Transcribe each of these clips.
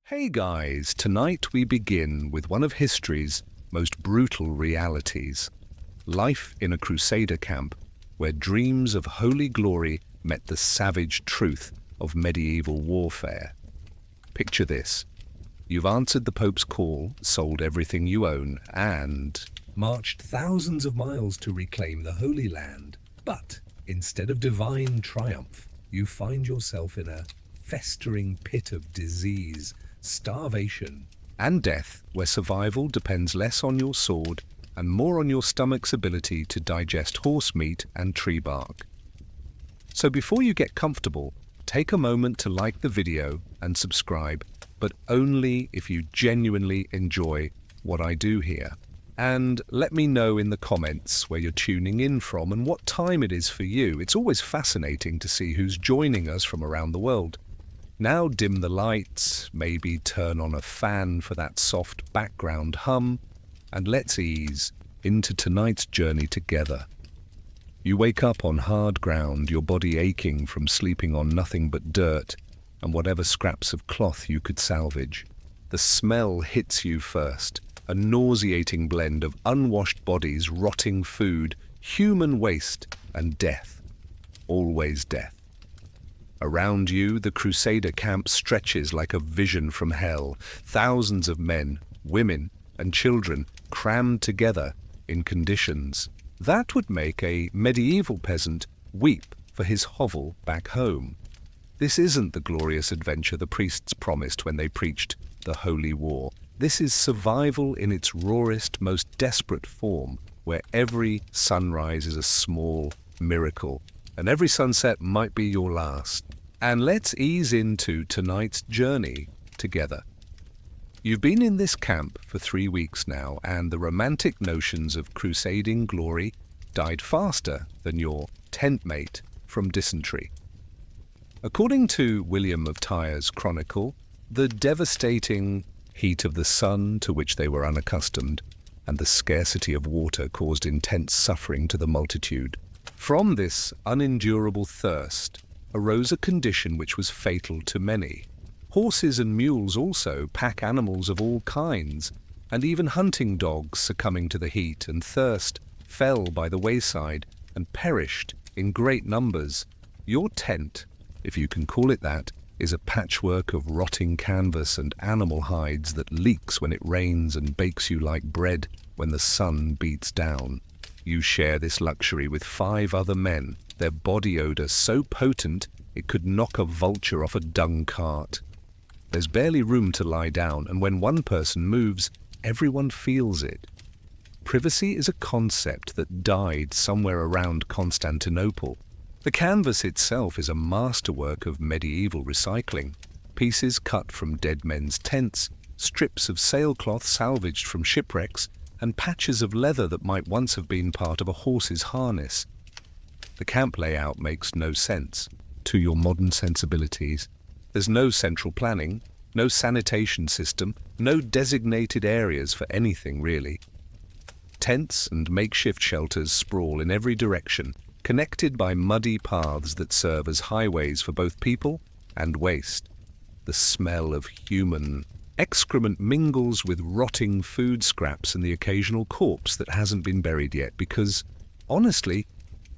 Hey guys, tonight we begin with one of history's most brutal realities. Life in a Crusader camp where dreams of holy glory met the savage truth of medieval warfare. Picture this. You've answered the Pope's call, sold everything you own, and marched thousands of miles to reclaim the Holy Land. But instead of divine triumph, you find yourself in a festering pit of disease, starvation, and death, where survival depends less on your sword and more on your stomach's ability to digest horse meat and tree bark. So before you get comfortable, take a moment to like the video and subscribe, but only if you genuinely enjoy what I do here. And let me know in the comments where you're tuning in from and what time it is for you. It's always fascinating to see who's joining us from around the world. Now dim the lights, maybe turn on a fan for that soft background hum, and let's ease into tonight's journey together. You wake up on hard ground, your body aching from sleeping on nothing but dirt and whatever scraps of cloth you could salvage. The smell hits you first, a nauseating blend of unwashed bodies, rotting food, human waste, and death. Always death. Around you, the Crusader camp stretches like a vision from hell. Thousands of men, women, and children crammed together in conditions that would make a medieval peasant weep for his hovel back home. This isn't the glorious adventure the priests promised when they preached the Holy War. This is survival in its rawest, most desperate form, where every sunrise is a small miracle, and every sunset might be your last. And let's ease into tonight's journey together. You've been in this camp for 3 weeks now, and the romantic notions of crusading glory died faster than your tent mate from dysentery. According to William of Tyre's chronicle, the devastating heat of the sun, to which they were unaccustomed, and the scarcity of water caused intense suffering to the multitude. From this unendurable thirst arose a condition which was fatal to many. Horses and mules also, pack animals of all kinds, and even hunting dogs succumbing to the heat and thirst, fell by the wayside and perished in great numbers. Your tent, if you can call it that, is a patchwork of rotting canvas and animal hides that leaks when it rains and bakes you like bread when the sun beats down. You share this luxury with 5 other men, their body odor so potent it could knock a vulture off a dung cart. There's barely room to lie down, and when one person moves, everyone feels it. Privacy is a concept that died somewhere around Constantinople. The canvas itself is a masterwork of medieval recycling. Pieces cut from dead men's tents, strips of sailcloth salvaged from shipwrecks, and patches of leather that might once have been part of a horse's harness. The camp layout makes no sense to your modern sensibilities. There's no central planning, no sanitation system, no designated areas for anything really. Tents and makeshift shelters sprawl in every direction, connected by muddy paths that serve as highways for both people and waste. The smell of human excrement mingles with rotting food scraps and the occasional corpse that hasn't been buried yet because, honestly,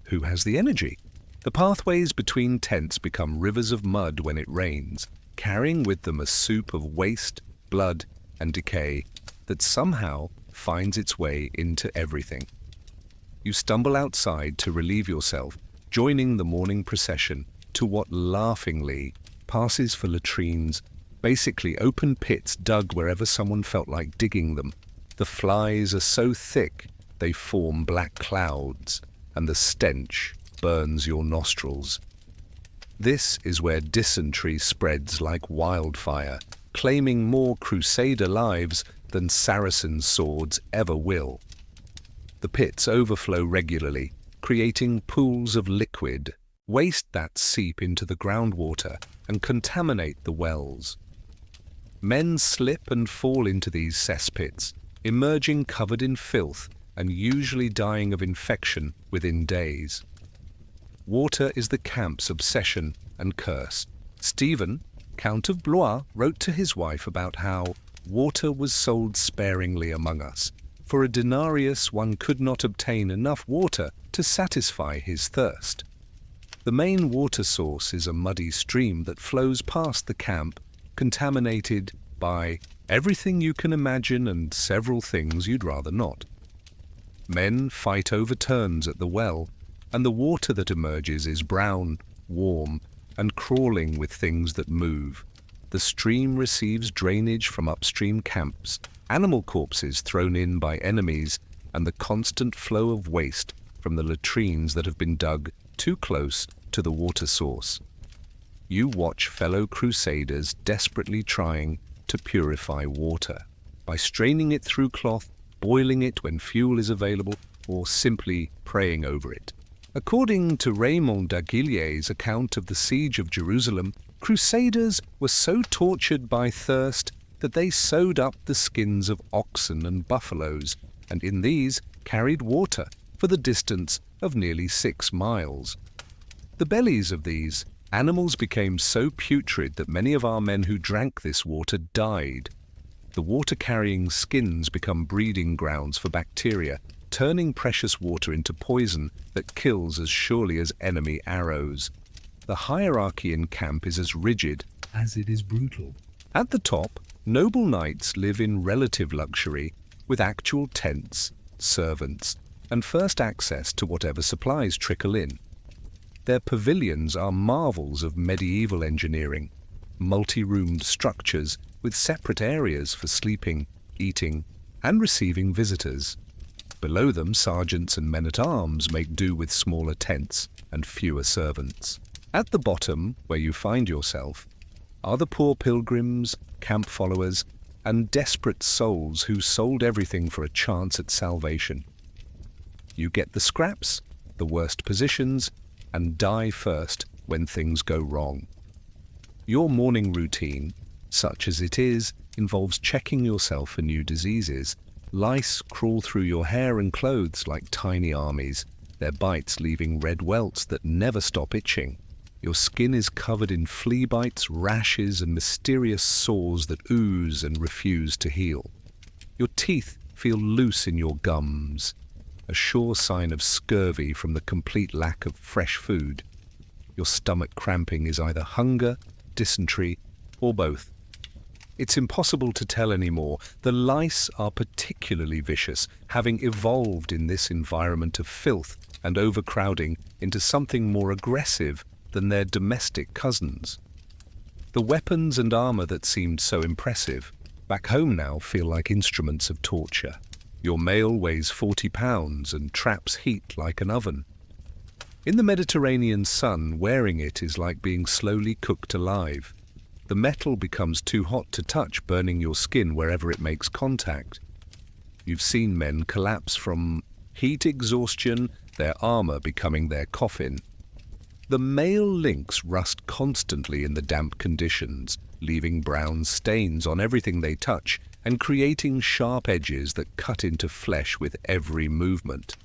who has the energy? The pathways between tents become rivers of mud when it rains, carrying with them a soup of waste, blood, and decay that somehow finds its way into everything. You stumble outside to relieve yourself, joining the morning procession to what laughingly passes for latrines, basically open pits dug wherever someone felt like digging them. The flies are so thick they form black clouds, and the stench burns your nostrils. This is where dysentery spreads like wildfire, claiming more Crusader lives than Saracen swords ever will. The pits overflow regularly, creating pools of liquid, waste that seep into the groundwater and contaminate the wells. Men slip and fall into these cesspits, emerging covered in filth and usually dying of infection within days. Water is the camp's obsession and curse. Stephen, Count of Blois wrote to his wife about how water was sold sparingly among us. For a denarius one could not obtain enough water to satisfy his thirst. The main water source is a muddy stream that flows past the camp, contaminated by everything you can imagine and several things you'd rather not. Men fight over turns at the well, and the water that emerges is brown, warm, and crawling with things that move. The stream receives drainage from upstream camps, animal corpses thrown in by enemies, and the constant flow of waste from the latrines that have been dug too close to the water source. You watch fellow crusaders desperately trying to purify water by straining it through cloth, boiling it when fuel is available, or simply praying over it. According to Raymond d'Aguilier's account of the siege of Jerusalem, crusaders were so tortured by thirst that they sewed up the skins of oxen and buffaloes, and in these carried water for the distance of nearly 6 miles. The bellies of these animals became so putrid that many of our men who drank this water died. The water-carrying skins become breeding grounds for bacteria, turning precious water into poison that kills as surely as enemy arrows. The hierarchy in camp is as rigid as it is brutal. At the top, noble knights live in relative luxury with actual tents, servants, and first access to whatever supplies trickle in. Their pavilions are marvels of medieval engineering, multi-roomed structures with separate areas for sleeping, eating, and receiving visitors. Below them, sergeants and men-at-arms make do with smaller tents and fewer servants. At the bottom, where you find yourself, are the poor pilgrims, camp followers, and desperate souls who sold everything for a chance at salvation. You get the scraps, the worst positions, and die first when things go wrong. Your morning routine, such as it is, involves checking yourself for new diseases. Lice crawl through your hair and clothes like tiny armies, their bites leaving red welts that never stop itching. Your skin is covered in flea bites, rashes, and mysterious sores that ooze and refuse to heal. Your teeth feel loose in your gums, a sure sign of scurvy from the complete lack of fresh food. Your stomach cramping is either hunger, dysentery, or both. It's impossible to tell anymore. The lice are particularly vicious, having evolved in this environment of filth and overcrowding into something more aggressive than their domestic cousins. The weapons and armor that seemed so impressive, back home now feel like instruments of torture. Your mail weighs 40 pounds and traps heat like an oven. In the Mediterranean sun, wearing it is like being slowly cooked alive. The metal becomes too hot to touch, burning your skin wherever it makes contact. You've seen men collapse from heat exhaustion, their armor becoming their coffin. The mail links rust constantly in the damp conditions, leaving brown stains on everything they touch and creating sharp edges that cut into flesh with every movement.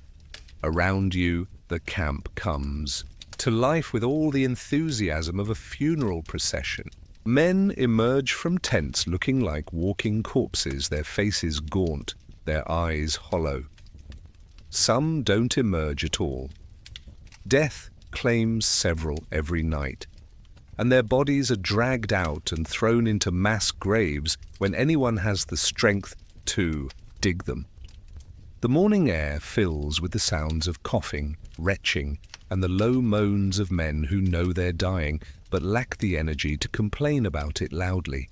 Around you, the camp comes to life with all the enthusiasm of a funeral procession. Men emerge from tents looking like walking corpses, their faces gaunt, their eyes hollow. Some don't emerge at all. Death claims several every night, and their bodies are dragged out and thrown into mass graves when anyone has the strength to dig them. The morning air fills with the sounds of coughing, retching, and the low moans of men who know they're dying but lack the energy to complain about it loudly.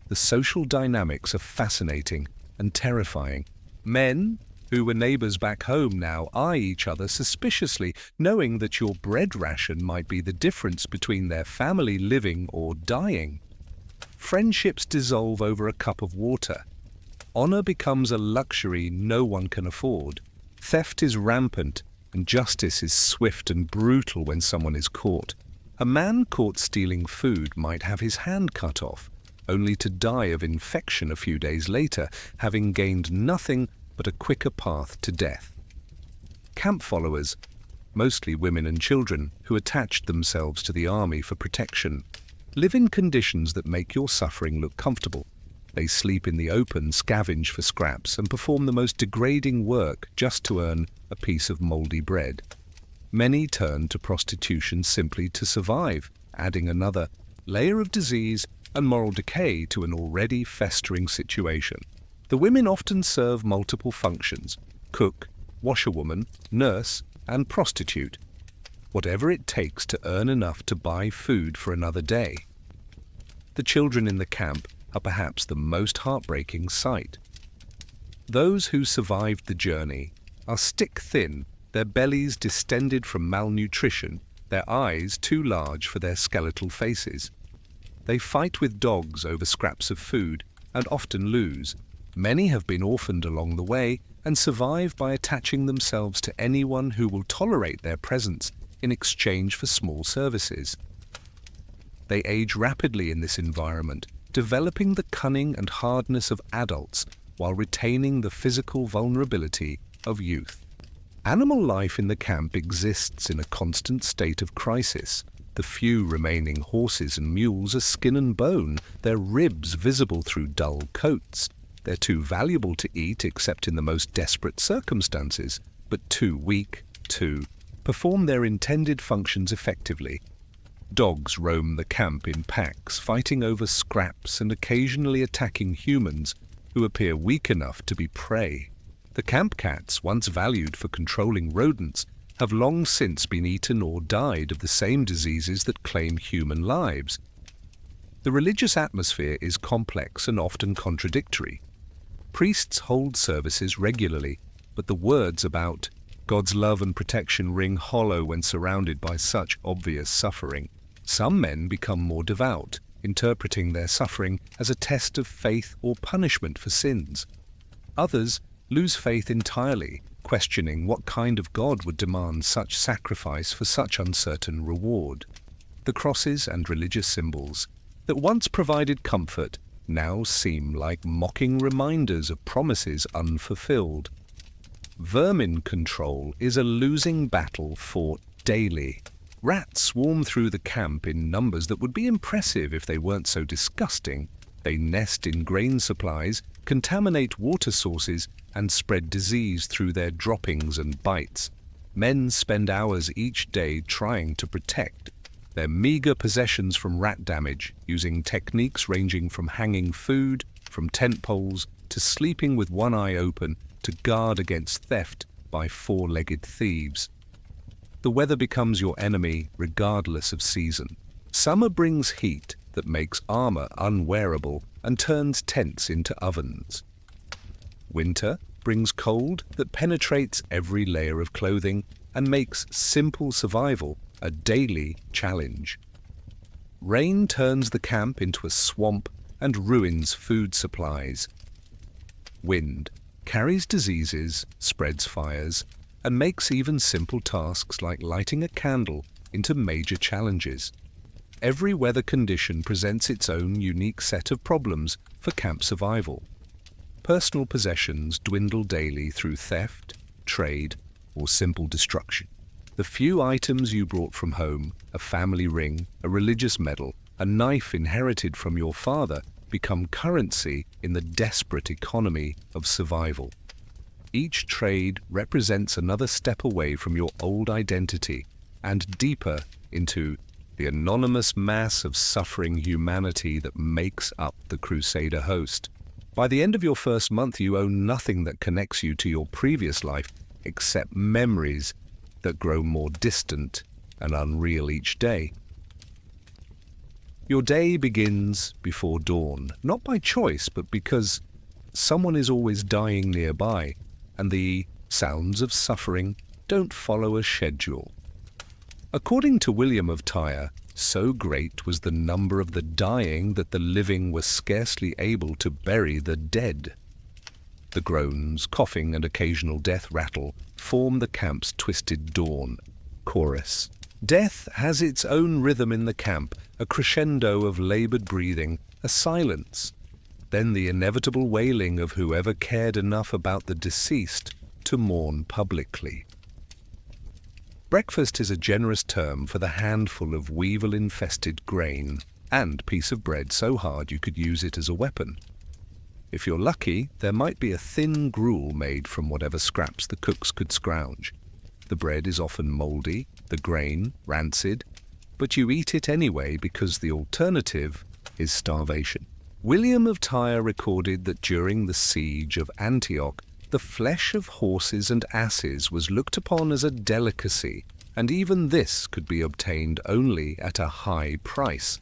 The social dynamics are fascinating and terrifying. Men who were neighbors back home now eye each other suspiciously, knowing that your bread ration might be the difference between their family living or dying. Friendships dissolve over a cup of water. Honor becomes a luxury no one can afford. Theft is rampant, and justice is swift and brutal when someone is caught. A man caught stealing food might have his hand cut off, only to die of infection a few days later, having gained nothing but a quicker path to death. Camp followers, mostly women and children, who attached themselves to the army for protection, live in conditions that make your suffering look comfortable. They sleep in the open, scavenge for scraps, and perform the most degrading work just to earn a piece of mouldy bread. Many turn to prostitution simply to survive, adding another layer of disease and moral decay to an already festering situation. The women often serve multiple functions: cook, washerwoman, nurse, and prostitute, whatever it takes to earn enough to buy food for another day. The children in the camp are perhaps the most heartbreaking sight. Those who survived the journey are stick-thin, their bellies distended from malnutrition, their eyes too large for their skeletal faces. They fight with dogs over scraps of food and often lose. Many have been orphaned along the way and survive by attaching themselves to anyone who will tolerate their presence in exchange for small services. They age rapidly in this environment, developing the cunning and hardness of adults while retaining the physical vulnerability of youth. Animal life in the camp exists in a constant state of crisis. The few remaining horses and mules are skin and bone, their ribs visible through dull coats. They're too valuable to eat except in the most desperate circumstances, but too weak to perform their intended functions effectively. Dogs roam the camp in packs, fighting over scraps and occasionally attacking humans who appear weak enough to be prey. The camp cats, once valued for controlling rodents, have long since been eaten or died of the same diseases that claim human lives. The religious atmosphere is complex and often contradictory. Priests hold services regularly, but the words about God's love and protection ring hollow when surrounded by such obvious suffering. Some men become more devout, interpreting their suffering as a test of faith or punishment for sins. Others lose faith entirely, questioning what kind of God would demand such sacrifice for such uncertain reward. The crosses and religious symbols that once provided comfort now seem like mocking reminders of promises unfulfilled. Vermin control is a losing battle fought daily. Rats swarm through the camp in numbers that would be impressive if they weren't so disgusting. They nest in grain supplies, contaminate water sources, and spread disease through their droppings and bites. Men spend hours each day trying to protect their meager possessions from rat damage, using techniques ranging from hanging food from tent poles to sleeping with one eye open to guard against theft by four-legged thieves. The weather becomes your enemy regardless of season. Summer brings heat that makes armor unwearable and turns tents into ovens. Winter brings cold that penetrates every layer of clothing and makes simple survival a daily challenge. Rain turns the camp into a swamp and ruins food supplies. Wind carries diseases, spreads fires, and makes even simple tasks like lighting a candle into major challenges. Every weather condition presents its own unique set of problems for camp survival. Personal possessions dwindle daily through theft, trade, or simple destruction. The few items you brought from home, a family ring, a religious medal, a knife inherited from your father, become currency in the desperate economy of survival. Each trade represents another step away from your old identity and deeper into the anonymous mass of suffering humanity that makes up the Crusader host. By the end of your first month, you own nothing that connects you to your previous life except memories that grow more distant and unreal each day. Your day begins before dawn, not by choice, but because someone is always dying nearby, and the sounds of suffering don't follow a schedule. According to William of Tyre, so great was the number of the dying that the living were scarcely able to bury the dead. The groans, coughing, and occasional death rattle form the camp's twisted dawn chorus. Death has its own rhythm in the camp, a crescendo of labored breathing, a silence, then the inevitable wailing of whoever cared enough about the deceased to mourn publicly. Breakfast is a generous term for the handful of weevil-infested grain. and piece of bread so hard you could use it as a weapon. If you're lucky, there might be a thin gruel made from whatever scraps the cooks could scrounge. The bread is often mouldy, the grain rancid, but you eat it anyway because the alternative is starvation. William of Tyre recorded that during the siege of Antioch, the flesh of horses and asses was looked upon as a delicacy, and even this could be obtained only at a high price.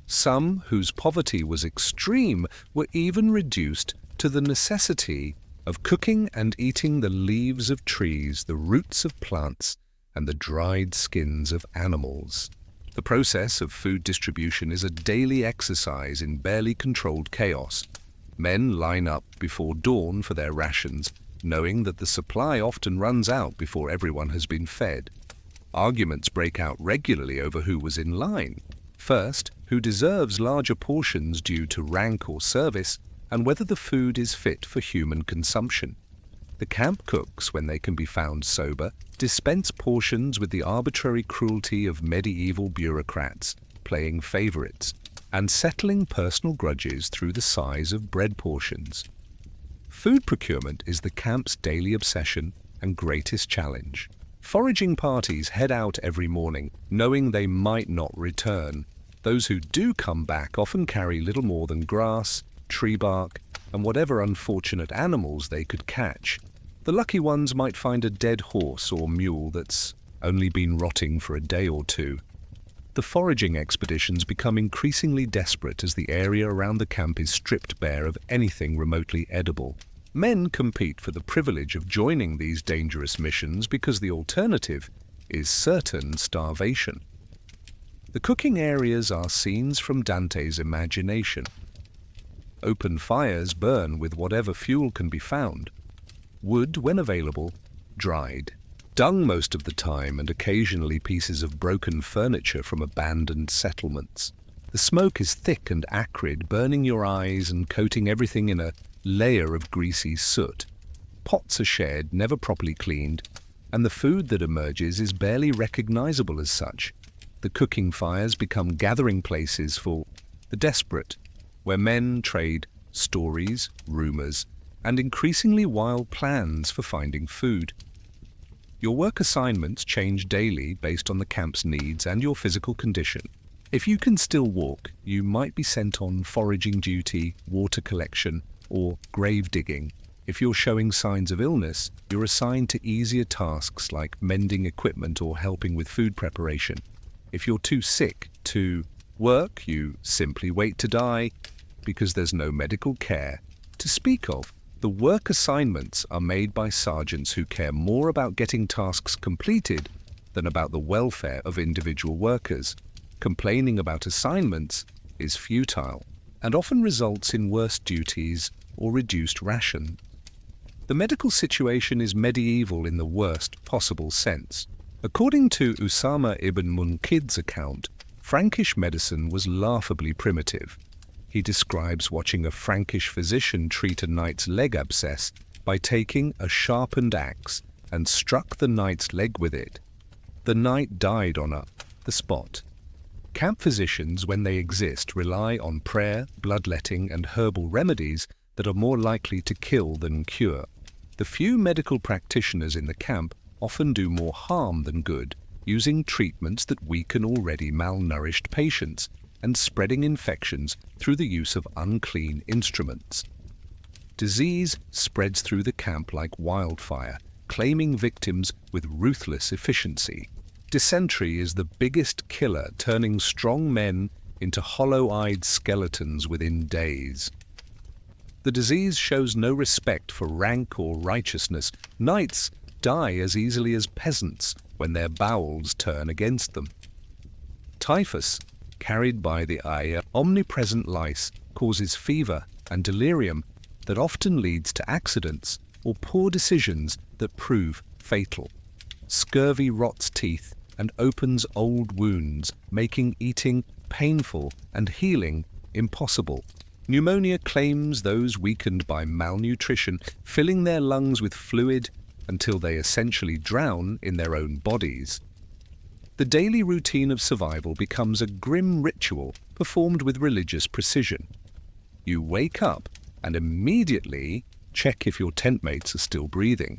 Some, whose poverty was extreme, were even reduced to the necessity of cooking and eating the leaves of trees, the roots of plants, and the dried skins of animals. The process of food distribution is a daily exercise in barely controlled chaos. Men line up before dawn for their rations, knowing that the supply often runs out before everyone has been fed. Arguments break out regularly over who was in line. First, who deserves larger portions due to rank or service, and whether the food is fit for human consumption. The camp cooks, when they can be found sober, dispense portions with the arbitrary cruelty of medieval bureaucrats, playing favorites, and settling personal grudges through the size of bread portions. Food procurement is the camp's daily obsession and greatest challenge. Foraging parties head out every morning, knowing they might not return. Those who do come back often carry little more than grass, tree bark, and whatever unfortunate animals they could catch. The lucky ones might find a dead horse or mule that's only been rotting for a day or two. The foraging expeditions become increasingly desperate as the area around the camp is stripped bare of anything remotely edible. Men compete for the privilege of joining these dangerous missions because the alternative is certain starvation. The cooking areas are scenes from Dante's imagination. Open fires burn with whatever fuel can be found. Wood, when available, dried. Dung most of the time, and occasionally pieces of broken furniture from abandoned settlements. The smoke is thick and acrid, burning your eyes and coating everything in a layer of greasy soot. Pots are shared, never properly cleaned, and the food that emerges is barely recognizable as such. The cooking fires become gathering places for the desperate, where men trade stories, rumors, and increasingly wild plans for finding food. Your work assignments change daily based on the camp's needs and your physical condition. If you can still walk, you might be sent on foraging duty, water collection, or grave digging. If you're showing signs of illness, you're assigned to easier tasks like mending equipment or helping with food preparation. If you're too sick to work, you simply wait to die because there's no medical care to speak of. The work assignments are made by sergeants who care more about getting tasks completed than about the welfare of individual workers. Complaining about assignments is futile and often results in worse duties or reduced ration. The medical situation is medieval in the worst possible sense. According to Usama ibn Munkid's account, Frankish medicine was laughably primitive. He describes watching a Frankish physician treat a knight's leg abscess by taking a sharpened axe and struck the knight's leg with it. The knight died on the spot. Camp physicians, when they exist, rely on prayer, bloodletting, and herbal remedies that are more likely to kill than cure. The few medical practitioners in the camp often do more harm than good, using treatments that weaken already malnourished patients and spreading infections through the use of unclean instruments. Disease spreads through the camp like wildfire, claiming victims with ruthless efficiency. Dysentery is the biggest killer, turning strong men into hollow-eyed skeletons within days. The disease shows no respect for rank or righteousness. Knights die as easily as peasants when their bowels turn against them. Typhus, carried by the eye, omnipresent lice, causes fever and delirium that often leads to accidents or poor decisions that prove fatal. Scurvy rots teeth and opens old wounds, making eating painful and healing impossible. Pneumonia claims those weakened by malnutrition, filling their lungs with fluid until they essentially drown in their own bodies. The daily routine of survival becomes a grim ritual performed with religious precision. You wake up and immediately check if your tent mates are still breathing,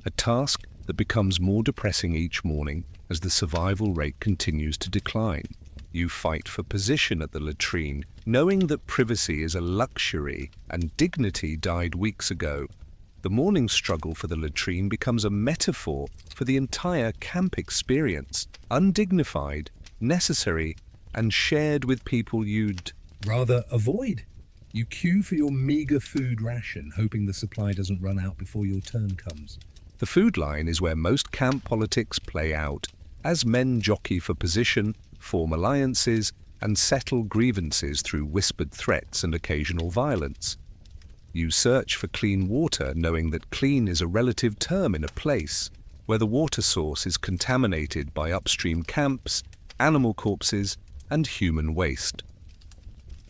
a task that becomes more depressing each morning as the survival rate continues to decline. You fight for position at the latrine, knowing that privacy is a luxury and dignity died weeks ago. The morning struggle for the latrine becomes a metaphor for the entire camp experience, undignified, necessary, and shared with people you'd rather avoid. You queue for your meager food ration, hoping the supply doesn't run out before your turn comes. The food line is where most camp politics play out, as men jockey for position, form alliances, and settle grievances through whispered threats and occasional violence. You search for clean water, knowing that clean is a relative term in a place where the water source is contaminated by upstream camps, animal corpses, and human waste.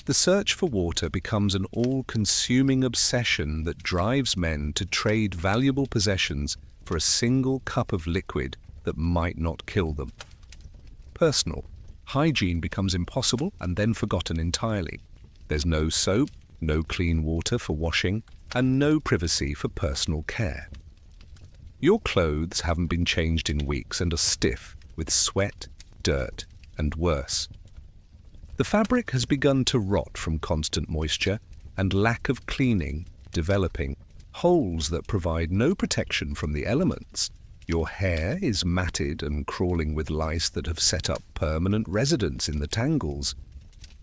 The search for water becomes an all-consuming obsession that drives men to trade valuable possessions for a single cup of liquid that might not kill them. Personal hygiene becomes impossible and then forgotten entirely. There's no soap, no clean water for washing, and no privacy for personal care. Your clothes haven't been changed in weeks and are stiff with sweat, dirt, and worse. The fabric has begun to rot from constant moisture and lack of cleaning, developing holes that provide no protection from the elements. Your hair is matted and crawling with lice that have set up permanent residence in the tangles.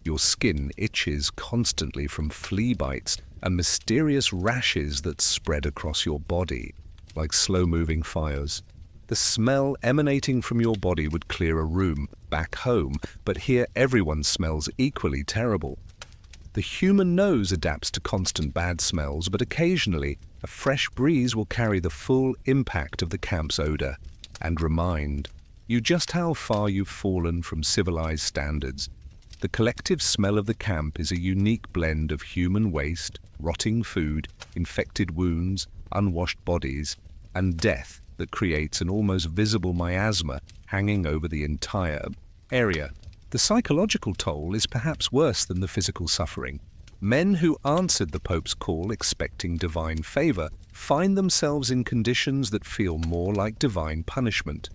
Your skin itches constantly from flea bites and mysterious rashes that spread across your body like slow-moving fires. The smell emanating from your body would clear a room back home, but here everyone smells equally terrible. The human nose adapts to constant bad smells, but occasionally a fresh breeze will carry the full impact of the camp's odor and remind you just how far you've fallen from civilized standards. The collective smell of the camp is a unique blend of human waste, rotting food, infected wounds, unwashed bodies, and death that creates an almost visible miasma hanging over the entire area. The psychological toll is perhaps worse than the physical suffering. Men who answered the Pope's call expecting divine favor find themselves in conditions that feel more like divine punishment.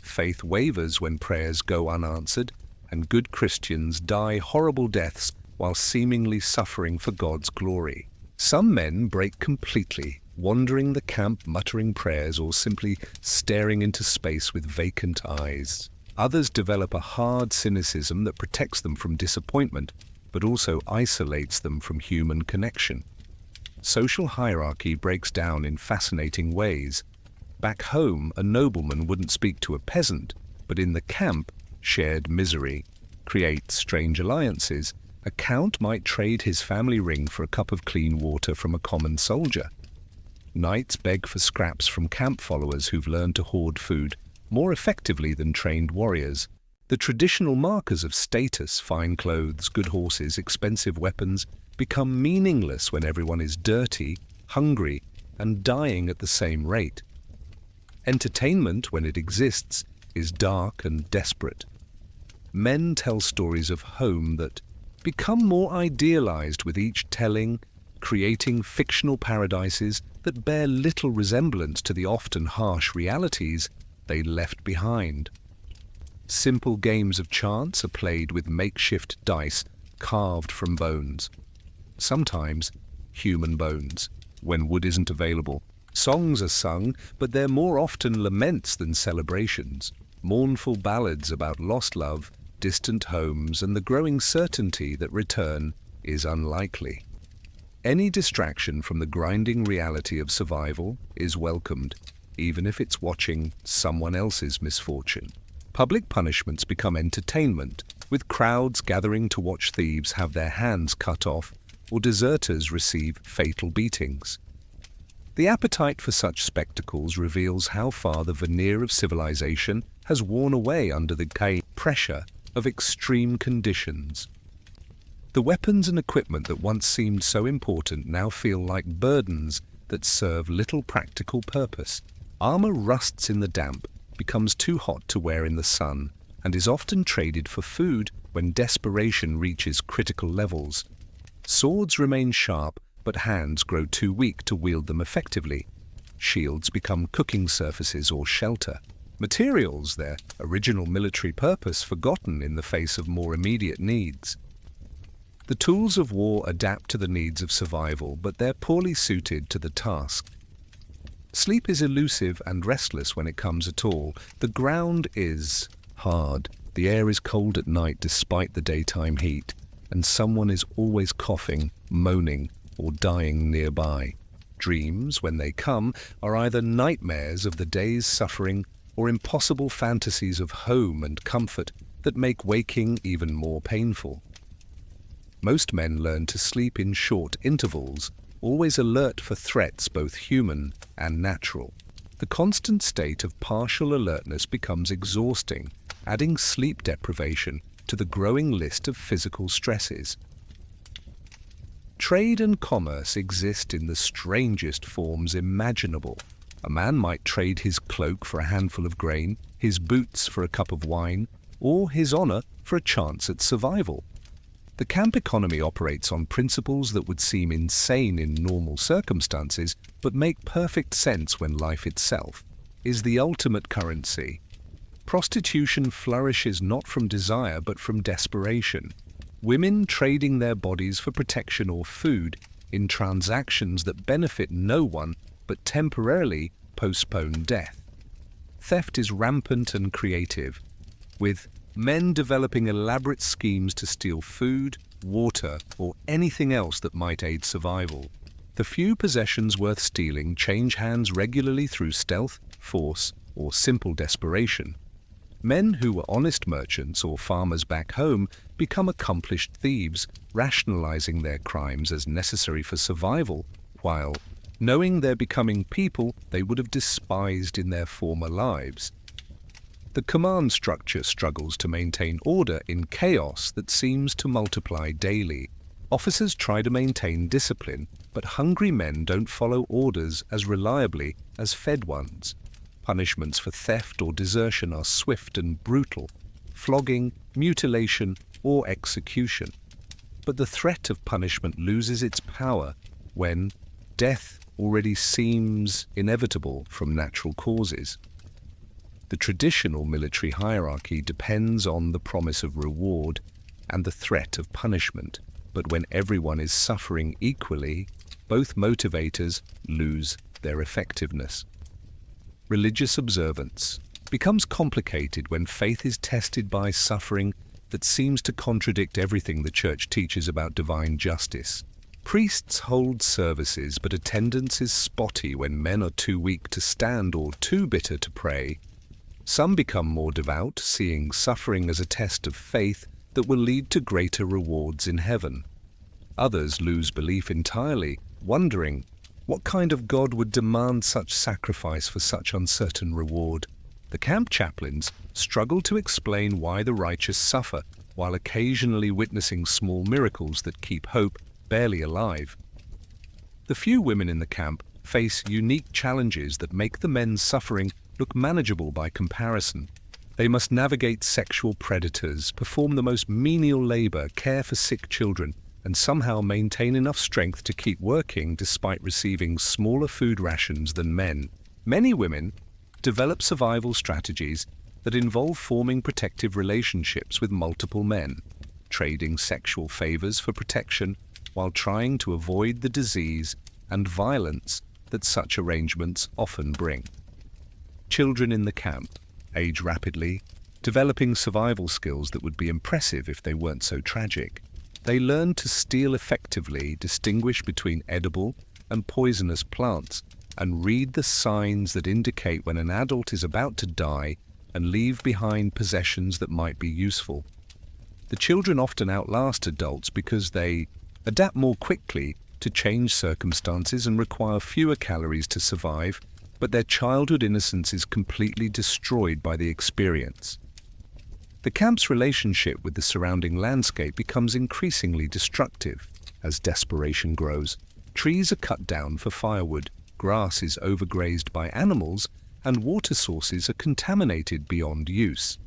Faith wavers when prayers go unanswered, and good Christians die horrible deaths while seemingly suffering for God's glory. Some men break completely, wandering the camp muttering prayers or simply staring into space with vacant eyes. Others develop a hard cynicism that protects them from disappointment, but also isolates them from human connection. Social hierarchy breaks down in fascinating ways. Back home, a nobleman wouldn't speak to a peasant, but in the camp, shared misery creates strange alliances. A count might trade his family ring for a cup of clean water from a common soldier. Knights beg for scraps from camp followers who've learned to hoard food more effectively than trained warriors. The traditional markers of status, fine clothes, good horses, expensive weapons, become meaningless when everyone is dirty, hungry, and dying at the same rate. Entertainment, when it exists, is dark and desperate. Men tell stories of home that become more idealized with each telling, creating fictional paradises that bear little resemblance to the often harsh realities they left behind. Simple games of chance are played with makeshift dice carved from bones. Sometimes human bones, when wood isn't available. Songs are sung, but they're more often laments than celebrations. Mournful ballads about lost love, distant homes, and the growing certainty that return is unlikely. Any distraction from the grinding reality of survival is welcomed, even if it's watching someone else's misfortune. Public punishments become entertainment, with crowds gathering to watch thieves have their hands cut off or deserters receive fatal beatings. The appetite for such spectacles reveals how far the veneer of civilization has worn away under the pressure of extreme conditions. The weapons and equipment that once seemed so important now feel like burdens that serve little practical purpose. Armor rusts in the damp, becomes too hot to wear in the sun, and is often traded for food when desperation reaches critical levels. Swords remain sharp, but hands grow too weak to wield them effectively. Shields become cooking surfaces or shelter. Materials, their original military purpose, forgotten in the face of more immediate needs. The tools of war adapt to the needs of survival, but they're poorly suited to the task. Sleep is elusive and restless when it comes at all. The ground is hard. The air is cold at night despite the daytime heat, and someone is always coughing, moaning, or dying nearby. Dreams, when they come, are either nightmares of the day's suffering or impossible fantasies of home and comfort that make waking even more painful. Most men learn to sleep in short intervals, always alert for threats both human and natural. The constant state of partial alertness becomes exhausting, adding sleep deprivation to the growing list of physical stresses. Trade and commerce exist in the strangest forms imaginable. A man might trade his cloak for a handful of grain, his boots for a cup of wine, or his honor for a chance at survival. The camp economy operates on principles that would seem insane in normal circumstances, but make perfect sense when life itself is the ultimate currency. Prostitution flourishes not from desire but from desperation. Women trading their bodies for protection or food in transactions that benefit no one but temporarily postpone death. Theft is rampant and creative, with men developing elaborate schemes to steal food, water, or anything else that might aid survival. The few possessions worth stealing change hands regularly through stealth, force, or simple desperation. Men who were honest merchants or farmers back home become accomplished thieves, rationalizing their crimes as necessary for survival, while, knowing they're becoming people they would have despised in their former lives. The command structure struggles to maintain order in chaos that seems to multiply daily. Officers try to maintain discipline, but hungry men don't follow orders as reliably as fed ones. Punishments for theft or desertion are swift and brutal, flogging, mutilation, or execution. But the threat of punishment loses its power when death already seems inevitable from natural causes. The traditional military hierarchy depends on the promise of reward and the threat of punishment, but when everyone is suffering equally, both motivators lose their effectiveness. Religious observance becomes complicated when faith is tested by suffering that seems to contradict everything the Church teaches about divine justice. Priests hold services, but attendance is spotty when men are too weak to stand or too bitter to pray. Some become more devout, seeing suffering as a test of faith that will lead to greater rewards in heaven. Others lose belief entirely, wondering what kind of God would demand such sacrifice for such uncertain reward. The camp chaplains struggle to explain why the righteous suffer, while occasionally witnessing small miracles that keep hope barely alive. The few women in the camp face unique challenges that make the men's suffering look manageable by comparison. They must navigate sexual predators, perform the most menial labor, care for sick children, and somehow maintain enough strength to keep working despite receiving smaller food rations than men. Many women develop survival strategies that involve forming protective relationships with multiple men, trading sexual favors for protection while trying to avoid the disease and violence that such arrangements often bring. Children in the camp age rapidly, developing survival skills that would be impressive if they weren't so tragic. They learn to steal effectively, distinguish between edible and poisonous plants, and read the signs that indicate when an adult is about to die and leave behind possessions that might be useful. The children often outlast adults because they adapt more quickly to changed circumstances and require fewer calories to survive, but their childhood innocence is completely destroyed by the experience. The camp's relationship with the surrounding landscape becomes increasingly destructive as desperation grows. Trees are cut down for firewood, grass is overgrazed by animals, and water sources are contaminated beyond use.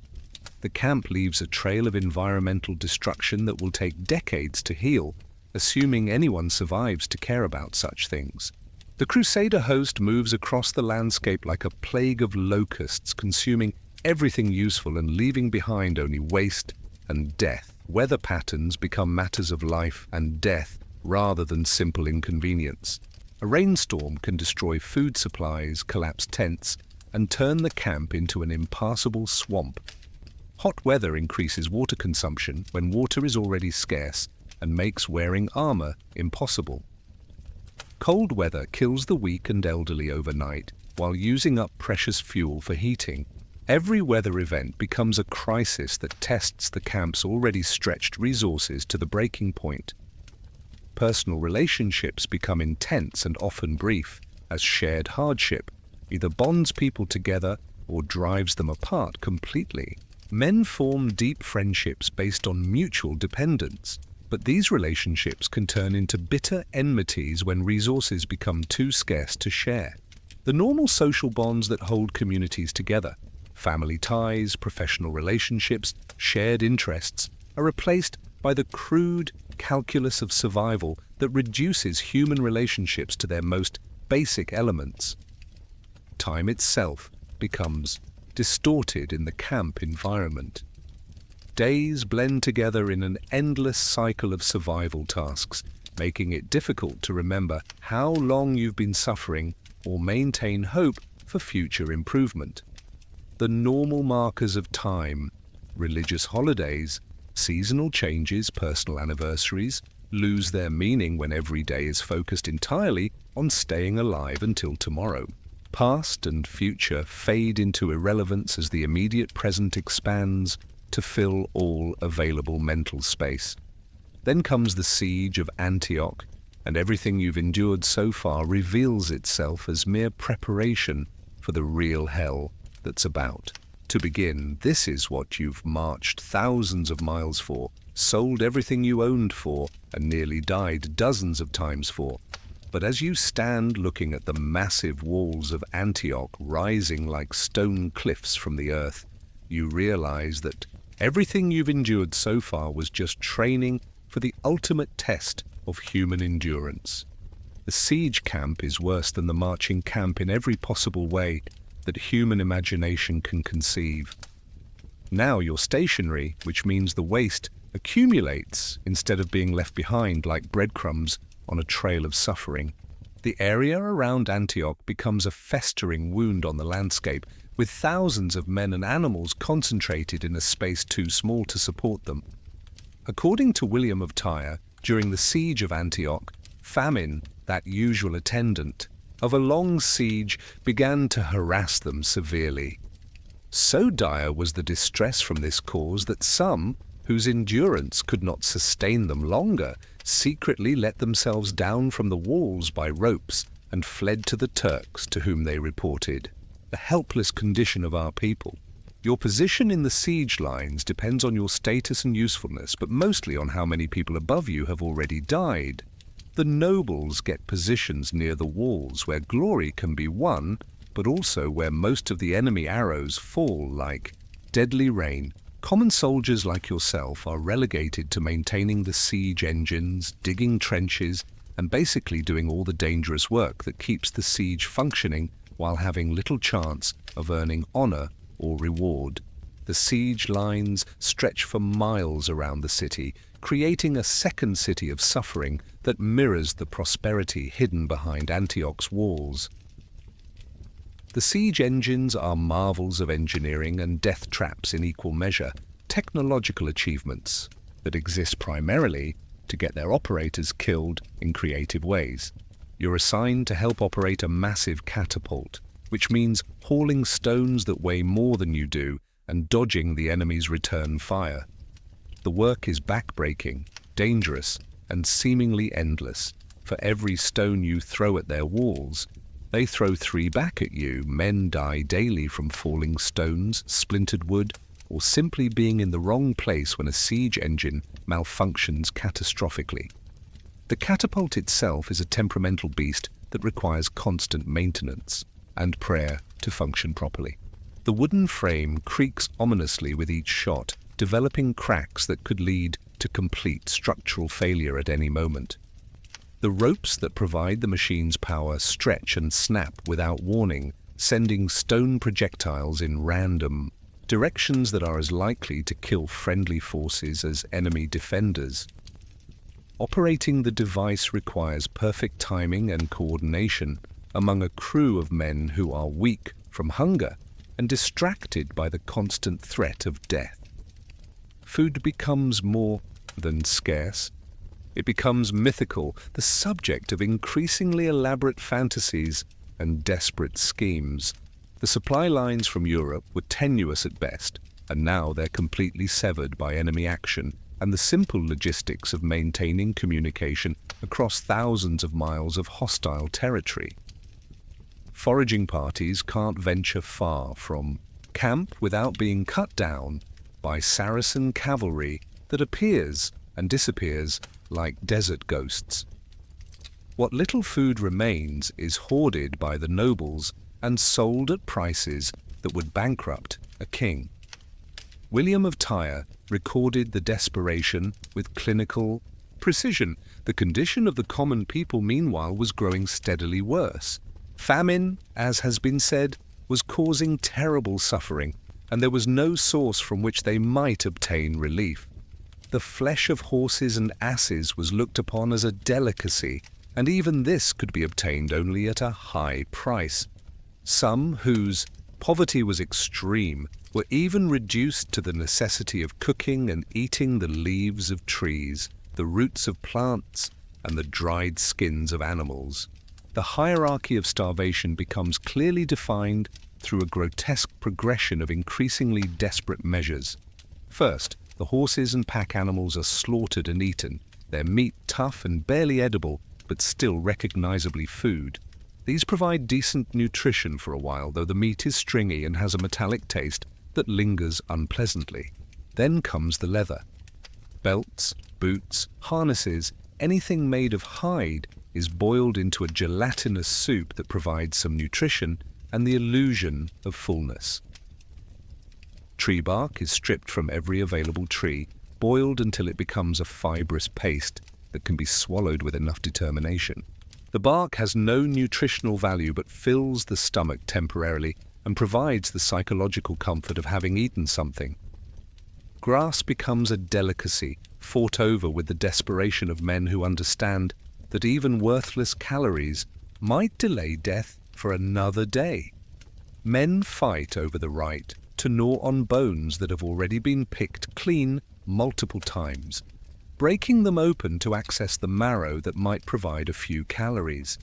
The camp leaves a trail of environmental destruction that will take decades to heal, assuming anyone survives to care about such things. The Crusader host moves across the landscape like a plague of locusts, consuming everything useful and leaving behind only waste and death. Weather patterns become matters of life and death rather than simple inconvenience. A rainstorm can destroy food supplies, collapse tents, and turn the camp into an impassable swamp. Hot weather increases water consumption when water is already scarce and makes wearing armor impossible. Cold weather kills the weak and elderly overnight while using up precious fuel for heating. Every weather event becomes a crisis that tests the camp's already stretched resources to the breaking point. Personal relationships become intense and often brief, as shared hardship either bonds people together or drives them apart completely. Men form deep friendships based on mutual dependence, but these relationships can turn into bitter enmities when resources become too scarce to share. The normal social bonds that hold communities together, family ties, professional relationships, shared interests, are replaced by the crude calculus of survival that reduces human relationships to their most basic elements. Time itself becomes distorted in the camp environment. Days blend together in an endless cycle of survival tasks, making it difficult to remember how long you've been suffering or maintain hope for future improvement. The normal markers of time, religious holidays, seasonal changes, personal anniversaries, lose their meaning when every day is focused entirely on staying alive until tomorrow. Past and future fade into irrelevance as the immediate present expands to fill all available mental space. Then comes the siege of Antioch, and everything you've endured so far reveals itself as mere preparation for the real hell that's about to begin. This is what you've marched thousands of miles for, sold everything you owned for, and nearly died dozens of times for. But as you stand looking at the massive walls of Antioch rising like stone cliffs from the earth, you realize that everything you've endured so far was just training for the ultimate test of human endurance. The siege camp is worse than the marching camp in every possible way that human imagination can conceive. Now you're stationary, which means the waste accumulates instead of being left behind like breadcrumbs on a trail of suffering. The area around Antioch becomes a festering wound on the landscape, with thousands of men and animals concentrated in a space too small to support them. According to William of Tyre, during the siege of Antioch, famine, that usual attendant of a long siege, began to harass them severely. So dire was the distress from this cause that some, whose endurance could not sustain them longer, secretly let themselves down from the walls by ropes and fled to the Turks, to whom they reported the helpless condition of our people. Your position in the siege lines depends on your status and usefulness, but mostly on how many people above you have already died. The nobles get positions near the walls where glory can be won, but also where most of the enemy arrows fall like deadly rain. Common soldiers like yourself are relegated to maintaining the siege engines, digging trenches, and basically doing all the dangerous work that keeps the siege functioning while having little chance of earning honor or reward. The siege lines stretch for miles around the city, creating a second city of suffering that mirrors the prosperity hidden behind Antioch's walls. The siege engines are marvels of engineering and death traps in equal measure, technological achievements that exist primarily to get their operators killed in creative ways. You're assigned to help operate a massive catapult, which means hauling stones that weigh more than you do and dodging the enemy's return fire. The work is backbreaking, dangerous, and seemingly endless. For every stone you throw at their walls, they throw 3 back at you. Men die daily from falling stones, splintered wood, or simply being in the wrong place when a siege engine malfunctions catastrophically. The catapult itself is a temperamental beast that requires constant maintenance and prayer to function properly. The wooden frame creaks ominously with each shot, developing cracks that could lead to complete structural failure at any moment. The ropes that provide the machine's power stretch and snap without warning, sending stone projectiles in random directions that are as likely to kill friendly forces as enemy defenders. Operating the device requires perfect timing and coordination among a crew of men who are weak from hunger and distracted by the constant threat of death. Food becomes more than scarce. It becomes mythical, the subject of increasingly elaborate fantasies and desperate schemes. The supply lines from Europe were tenuous at best, and now they're completely severed by enemy action and the simple logistics of maintaining communication across thousands of miles of hostile territory. Foraging parties can't venture far from camp without being cut down by Saracen cavalry that appears and disappears like desert ghosts. What little food remains is hoarded by the nobles and sold at prices that would bankrupt a king. William of Tyre recorded the desperation with clinical precision. The condition of the common people, meanwhile, was growing steadily worse. Famine, as has been said, was causing terrible suffering, and there was no source from which they might obtain relief. The flesh of horses and asses was looked upon as a delicacy, and even this could be obtained only at a high price. Some, whose poverty was extreme, were even reduced to the necessity of cooking and eating the leaves of trees, the roots of plants, and the dried skins of animals. The hierarchy of starvation becomes clearly defined through a grotesque progression of increasingly desperate measures. First, the horses and pack animals are slaughtered and eaten, their meat tough and barely edible, but still recognizably food. These provide decent nutrition for a while, though the meat is stringy and has a metallic taste that lingers unpleasantly. Then comes the leather. Belts, boots, harnesses, anything made of hide is boiled into a gelatinous soup that provides some nutrition and the illusion of fullness. Tree bark is stripped from every available tree, boiled until it becomes a fibrous paste that can be swallowed with enough determination. The bark has no nutritional value but fills the stomach temporarily and provides the psychological comfort of having eaten something. Grass becomes a delicacy, fought over with the desperation of men who understand that even worthless calories might delay death for another day. Men fight over the right to gnaw on bones that have already been picked clean multiple times, breaking them open to access the marrow that might provide a few calories.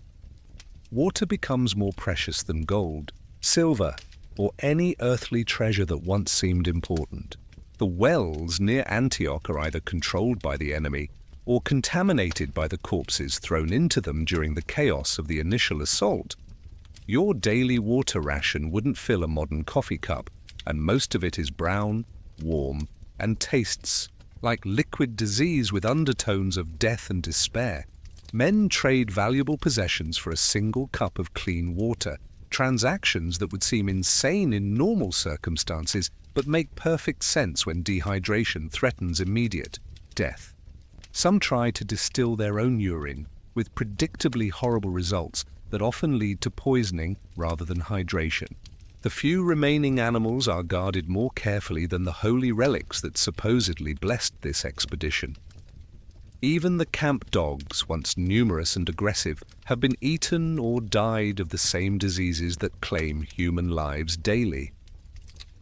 Water becomes more precious than gold, silver, or any earthly treasure that once seemed important. The wells near Antioch are either controlled by the enemy or contaminated by the corpses thrown into them during the chaos of the initial assault. Your daily water ration wouldn't fill a modern coffee cup, and most of it is brown, warm, and tastes like liquid disease with undertones of death and despair. Men trade valuable possessions for a single cup of clean water, transactions that would seem insane in normal circumstances but make perfect sense when dehydration threatens immediate death. Some try to distill their own urine, with predictably horrible results that often lead to poisoning rather than hydration. The few remaining animals are guarded more carefully than the holy relics that supposedly blessed this expedition. Even the camp dogs, once numerous and aggressive, have been eaten or died of the same diseases that claim human lives daily.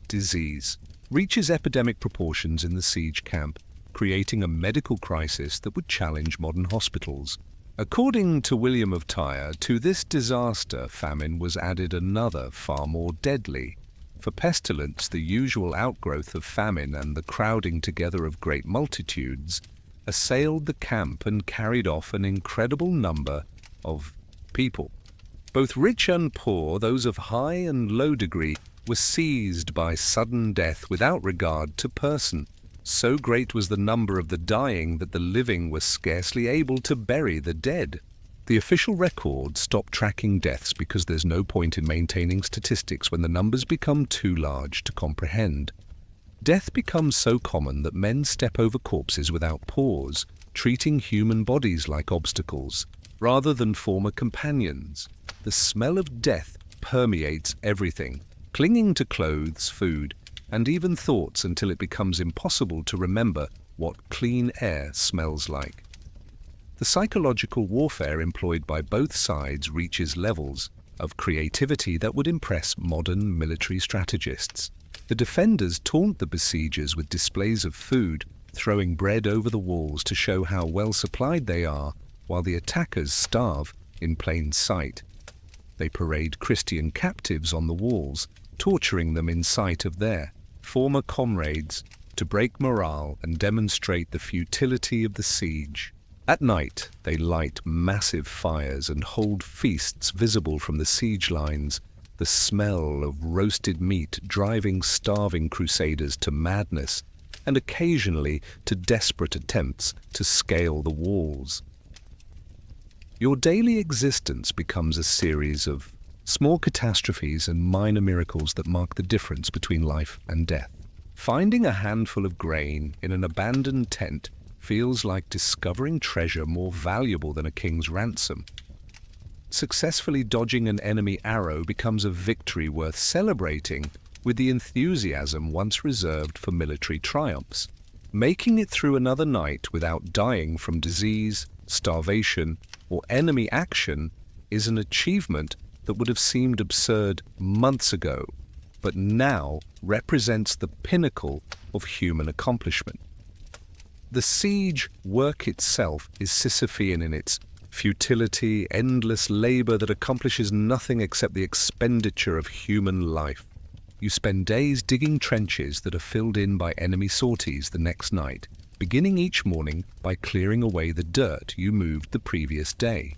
Disease reaches epidemic proportions in the siege camp, creating a medical crisis that would challenge modern hospitals. According to William of Tyre, to this disaster famine was added another far more deadly. For pestilence, the usual outgrowth of famine and the crowding together of great multitudes, assailed the camp and carried off an incredible number of people. Both rich and poor, those of high and low degree, were seized by sudden death without regard to person. So great was the number of the dying that the living were scarcely able to bury the dead. The official record stopped tracking deaths because there's no point in maintaining statistics when the numbers become too large to comprehend. Death becomes so common that men step over corpses without pause, treating human bodies like obstacles, rather than former companions. The smell of death permeates everything, clinging to clothes, food, and even thoughts until it becomes impossible to remember what clean air smells like. The psychological warfare employed by both sides reaches levels of creativity that would impress modern military strategists. The defenders taunt the besiegers with displays of food, throwing bread over the walls to show how well supplied they are, while the attackers starve in plain sight. They parade Christian captives on the walls, torturing them in sight of their former comrades to break morale and demonstrate the futility of the siege. At night, they light massive fires and hold feasts visible from the siege lines, the smell of roasted meat driving starving Crusaders to madness and occasionally to desperate attempts to scale the walls. Your daily existence becomes a series of small catastrophes and minor miracles that mark the difference between life and death. Finding a handful of grain in an abandoned tent feels like discovering treasure more valuable than a king's ransom. Successfully dodging an enemy arrow becomes a victory worth celebrating with the enthusiasm once reserved for military triumphs. Making it through another night without dying from disease, starvation, or enemy action is an achievement that would have seemed absurd months ago, but now represents the pinnacle of human accomplishment. The siege work itself is Sisyphean in its futility, endless labor that accomplishes nothing except the expenditure of human life. You spend days digging trenches that are filled in by enemy sorties the next night, beginning each morning by clearing away the dirt you moved the previous day.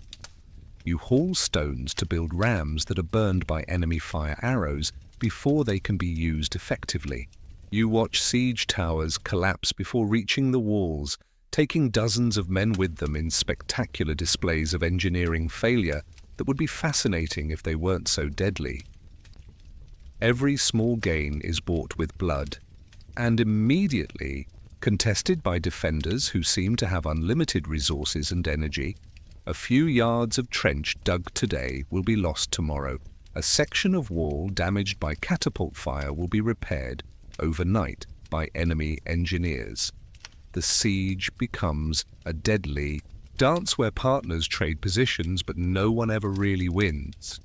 You haul stones to build rams that are burned by enemy fire arrows before they can be used effectively. You watch siege towers collapse before reaching the walls, taking dozens of men with them in spectacular displays of engineering failure that would be fascinating if they weren't so deadly. Every small gain is bought with blood, and immediately contested by defenders who seem to have unlimited resources and energy. A few yards of trench dug today will be lost tomorrow. A section of wall damaged by catapult fire will be repaired overnight by enemy engineers. The siege becomes a deadly dance where partners trade positions but no one ever really wins.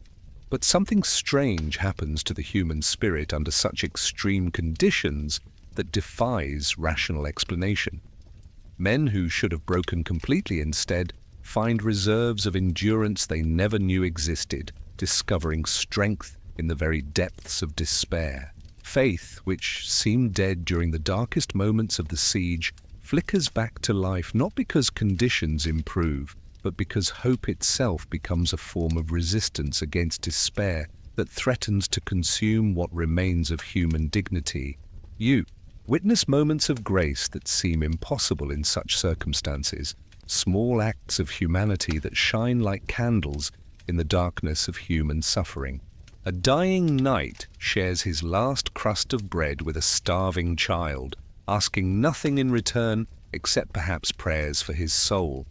But something strange happens to the human spirit under such extreme conditions that defies rational explanation. Men who should have broken completely instead find reserves of endurance they never knew existed, discovering strength in the very depths of despair. Faith, which seemed dead during the darkest moments of the siege, flickers back to life not because conditions improve, but because hope itself becomes a form of resistance against despair that threatens to consume what remains of human dignity. You witness moments of grace that seem impossible in such circumstances, small acts of humanity that shine like candles in the darkness of human suffering. A dying knight shares his last crust of bread with a starving child, asking nothing in return except perhaps prayers for his soul.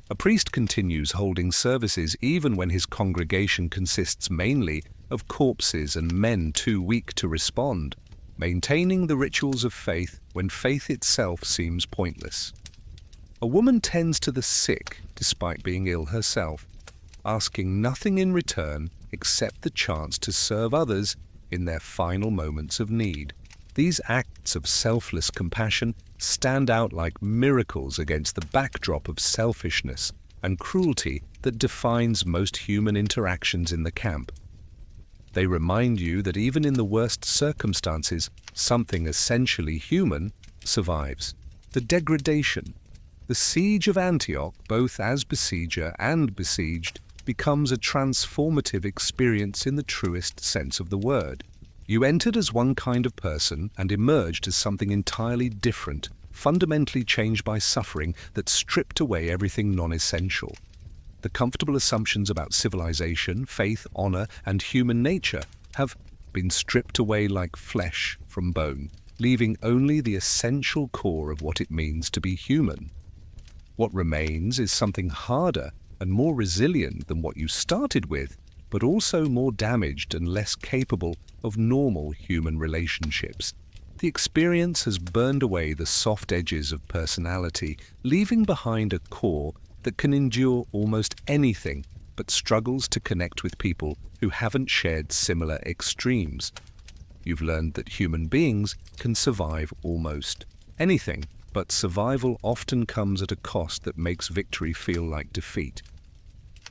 A priest continues holding services even when his congregation consists mainly of corpses and men too weak to respond, maintaining the rituals of faith when faith itself seems pointless. A woman tends to the sick despite being ill herself, asking nothing in return except the chance to serve others in their final moments of need. These acts of selfless compassion stand out like miracles against the backdrop of selfishness and cruelty that defines most human interactions in the camp. They remind you that even in the worst circumstances, something essentially human survives. The degradation. The siege of Antioch, both as besieger and besieged, becomes a transformative experience in the truest sense of the word. You entered as one kind of person and emerged as something entirely different, fundamentally changed by suffering that stripped away everything non-essential. The comfortable assumptions about civilization, faith, honor, and human nature have been stripped away like flesh from bone, leaving only the essential core of what it means to be human. What remains is something harder and more resilient than what you started with, but also more damaged and less capable of normal human relationships. The experience has burned away the soft edges of personality, leaving behind a core that can endure almost anything, but struggles to connect with people who haven't shared similar extremes. You've learned that human beings can survive almost anything, but survival often comes at a cost that makes victory feel like defeat.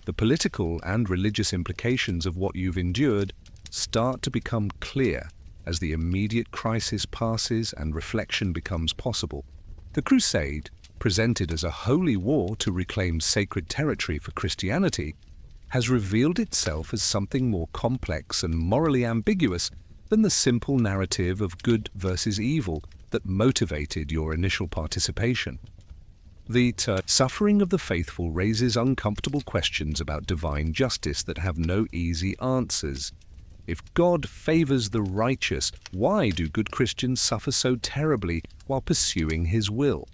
The political and religious implications of what you've endured start to become clear as the immediate crisis passes and reflection becomes possible. The Crusade, presented as a holy war to reclaim sacred territory for Christianity, has revealed itself as something more complex and morally ambiguous than the simple narrative of good versus evil that motivated your initial participation. The suffering of the faithful raises uncomfortable questions about divine justice that have no easy answers. If God favors the righteous, why do good Christians suffer so terribly while pursuing His will?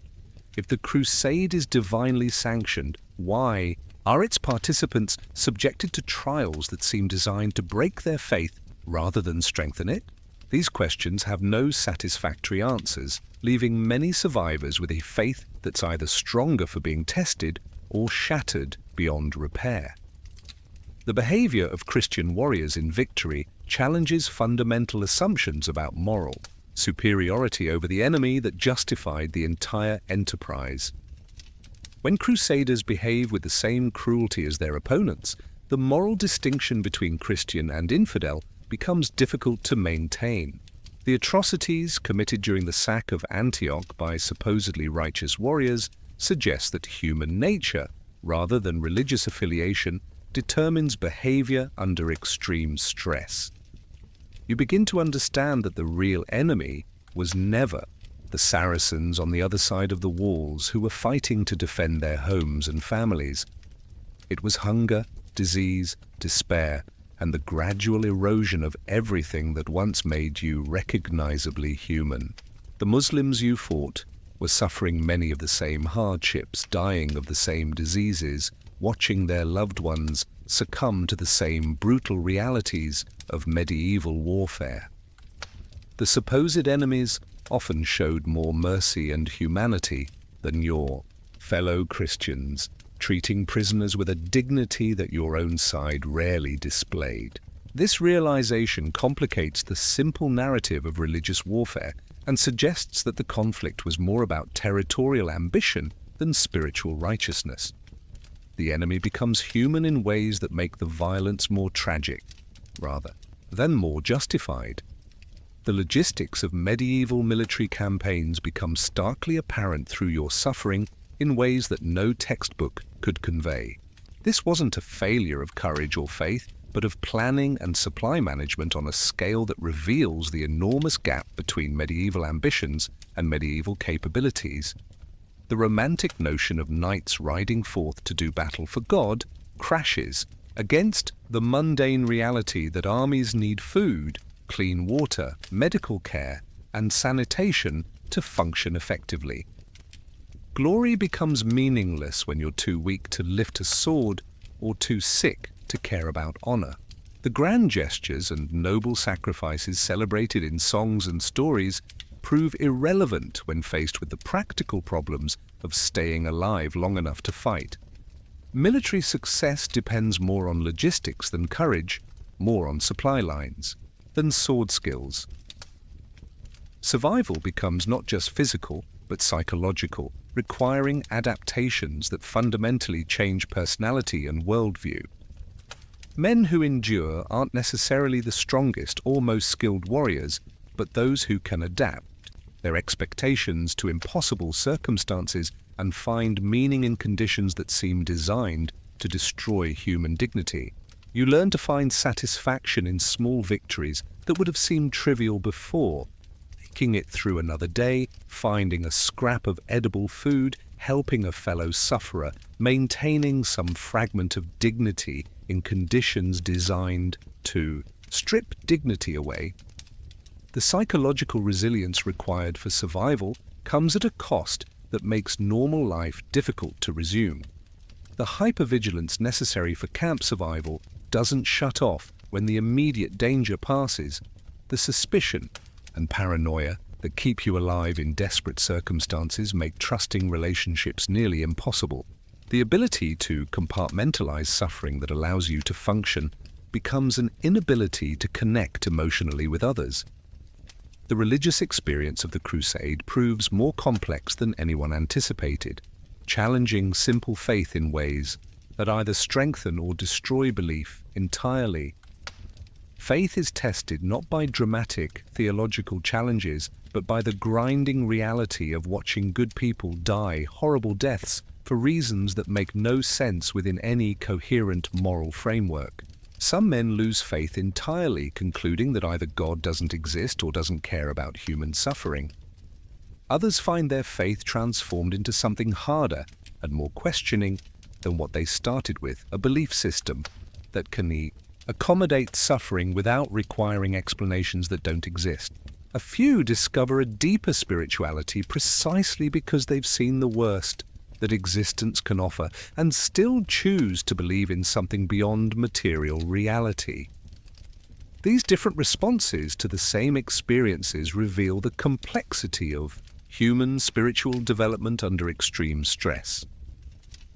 If the crusade is divinely sanctioned, why are its participants subjected to trials that seem designed to break their faith rather than strengthen it? These questions have no satisfactory answers, leaving many survivors with a faith that's either stronger for being tested or shattered beyond repair. The behavior of Christian warriors in victory challenges fundamental assumptions about moral superiority over the enemy that justified the entire enterprise. When crusaders behave with the same cruelty as their opponents, the moral distinction between Christian and infidel becomes difficult to maintain. The atrocities committed during the sack of Antioch by supposedly righteous warriors suggest that human nature, rather than religious affiliation, determines behavior under extreme stress. You begin to understand that the real enemy was never the Saracens on the other side of the walls who were fighting to defend their homes and families. It was hunger, disease, despair, and the gradual erosion of everything that once made you recognizably human. The Muslims you fought were suffering many of the same hardships, dying of the same diseases, watching their loved ones succumb to the same brutal realities of medieval warfare. The supposed enemies often showed more mercy and humanity than your fellow Christians, treating prisoners with a dignity that your own side rarely displayed. This realization complicates the simple narrative of religious warfare and suggests that the conflict was more about territorial ambition than spiritual righteousness. The enemy becomes human in ways that make the violence more tragic, rather than more justified. The logistics of medieval military campaigns become starkly apparent through your suffering in ways that no textbook could convey. This wasn't a failure of courage or faith, but of planning and supply management on a scale that reveals the enormous gap between medieval ambitions and medieval capabilities. The romantic notion of knights riding forth to do battle for God crashes against the mundane reality that armies need food, clean water, medical care, and sanitation to function effectively. Glory becomes meaningless when you're too weak to lift a sword or too sick to care about honor. The grand gestures and noble sacrifices celebrated in songs and stories prove irrelevant when faced with the practical problems of staying alive long enough to fight. Military success depends more on logistics than courage, more on supply lines than sword skills. Survival becomes not just physical, but psychological, requiring adaptations that fundamentally change personality and worldview. Men who endure aren't necessarily the strongest or most skilled warriors, but those who can adapt their expectations to impossible circumstances and find meaning in conditions that seem designed to destroy human dignity. You learn to find satisfaction in small victories that would have seemed trivial before, making it through another day, finding a scrap of edible food, helping a fellow sufferer, maintaining some fragment of dignity in conditions designed to strip dignity away. The psychological resilience required for survival comes at a cost that makes normal life difficult to resume. The hypervigilance necessary for camp survival doesn't shut off when the immediate danger passes. The suspicion and paranoia that keep you alive in desperate circumstances make trusting relationships nearly impossible. The ability to compartmentalize suffering that allows you to function becomes an inability to connect emotionally with others. The religious experience of the Crusade proves more complex than anyone anticipated, challenging simple faith in ways that either strengthen or destroy belief entirely. Faith is tested not by dramatic theological challenges, but by the grinding reality of watching good people die horrible deaths for reasons that make no sense within any coherent moral framework. Some men lose faith entirely, concluding that either God doesn't exist or doesn't care about human suffering. Others find their faith transformed into something harder and more questioning than what they started with, a belief system that can accommodate suffering without requiring explanations that don't exist. A few discover a deeper spirituality precisely because they've seen the worst that existence can offer and still choose to believe in something beyond material reality. These different responses to the same experiences reveal the complexity of human spiritual development under extreme stress.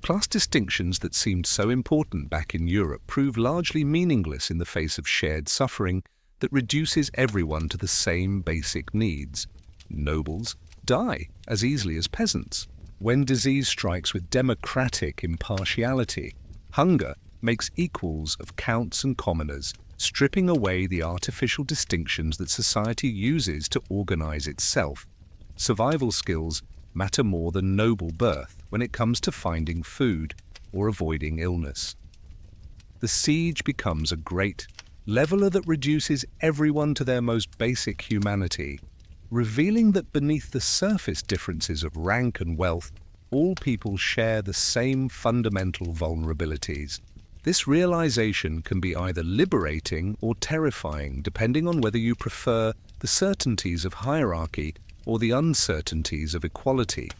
Class distinctions that seemed so important back in Europe prove largely meaningless in the face of shared suffering that reduces everyone to the same basic needs. Nobles die as easily as peasants. When disease strikes with democratic impartiality, hunger makes equals of counts and commoners, stripping away the artificial distinctions that society uses to organize itself. Survival skills matter more than noble birth when it comes to finding food or avoiding illness. The siege becomes a great leveler that reduces everyone to their most basic humanity, revealing that beneath the surface differences of rank and wealth, all people share the same fundamental vulnerabilities. This realization can be either liberating or terrifying, depending on whether you prefer the certainties of hierarchy or the uncertainties of equality.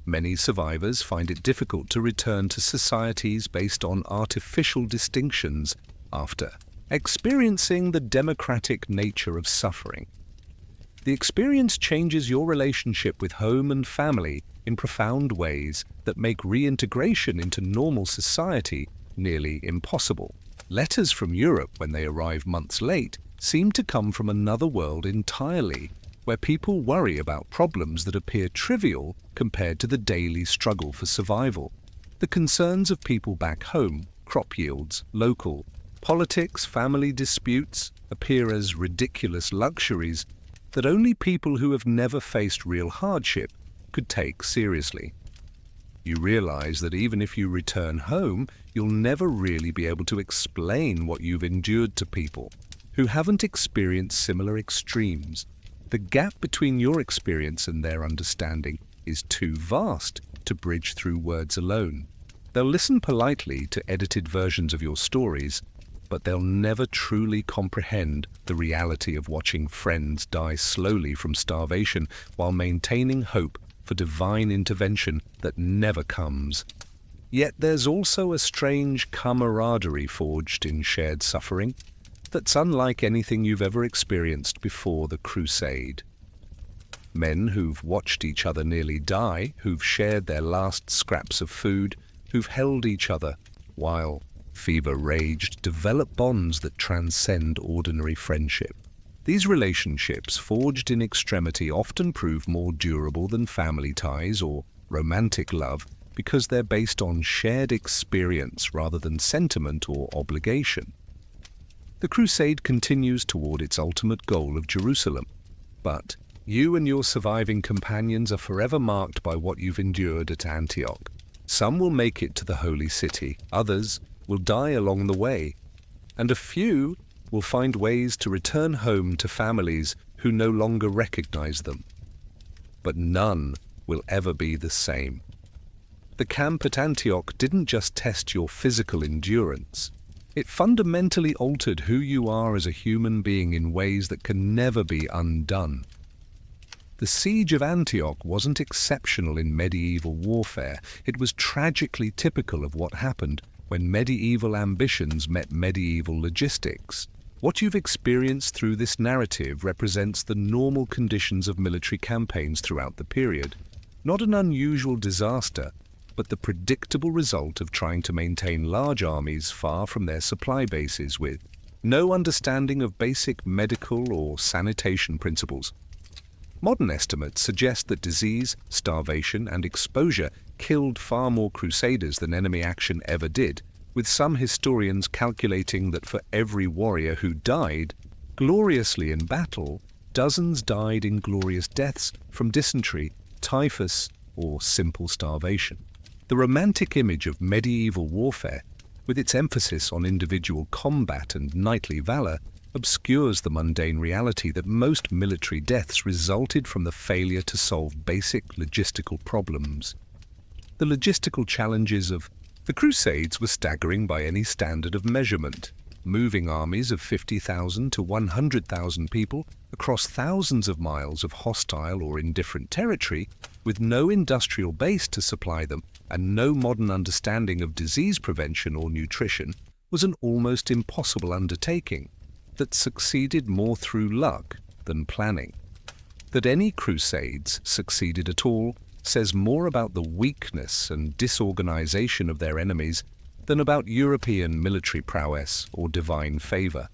Many survivors find it difficult to return to societies based on artificial distinctions after experiencing the democratic nature of suffering. The experience changes your relationship with home and family in profound ways that make reintegration into normal society nearly impossible. Letters from Europe, when they arrive months late, seem to come from another world entirely, where people worry about problems that appear trivial compared to the daily struggle for survival. The concerns of people back home, crop yields, local politics, family disputes, appear as ridiculous luxuries that only people who have never faced real hardship could take seriously. You realize that even if you return home, you'll never really be able to explain what you've endured to people who haven't experienced similar extremes. The gap between your experience and their understanding is too vast to bridge through words alone. They'll listen politely to edited versions of your stories, but they'll never truly comprehend the reality of watching friends die slowly from starvation while maintaining hope for divine intervention that never comes. Yet there's also a strange camaraderie forged in shared suffering that's unlike anything you've ever experienced before the Crusade. Men who've watched each other nearly die, who've shared their last scraps of food, who've held each other while fever raged, develop bonds that transcend ordinary friendship. These relationships, forged in extremity, often prove more durable than family ties or romantic love because they're based on shared experience rather than sentiment or obligation. The Crusade continues toward its ultimate goal of Jerusalem, but you and your surviving companions are forever marked by what you've endured at Antioch. Some will make it to the holy city, others will die along the way, and a few will find ways to return home to families who no longer recognize them. But none will ever be the same. The camp at Antioch didn't just test your physical endurance. It fundamentally altered who you are as a human being in ways that can never be undone. The siege of Antioch wasn't exceptional in medieval warfare. It was tragically typical of what happened when medieval ambitions met medieval logistics. What you've experienced through this narrative represents the normal conditions of military campaigns throughout the period, not an unusual disaster, but the predictable result of trying to maintain large armies far from their supply bases with no understanding of basic medical or sanitation principles. Modern estimates suggest that disease, starvation, and exposure killed far more Crusaders than enemy action ever did, with some historians calculating that for every warrior who died gloriously in battle, dozens died inglorious deaths from dysentery, typhus, or simple starvation. The romantic image of medieval warfare, with its emphasis on individual combat and knightly valor, obscures the mundane reality that most military deaths resulted from the failure to solve basic logistical problems. The logistical challenges of the Crusades were staggering by any standard of measurement, moving armies of 50,000 to 100,000 people across thousands of miles of hostile or indifferent territory with no industrial base to supply them and no modern understanding of disease prevention or nutrition was an almost impossible undertaking that succeeded more through luck than planning. That any Crusades succeeded at all says more about the weakness and disorganization of their enemies than about European military prowess or divine favor.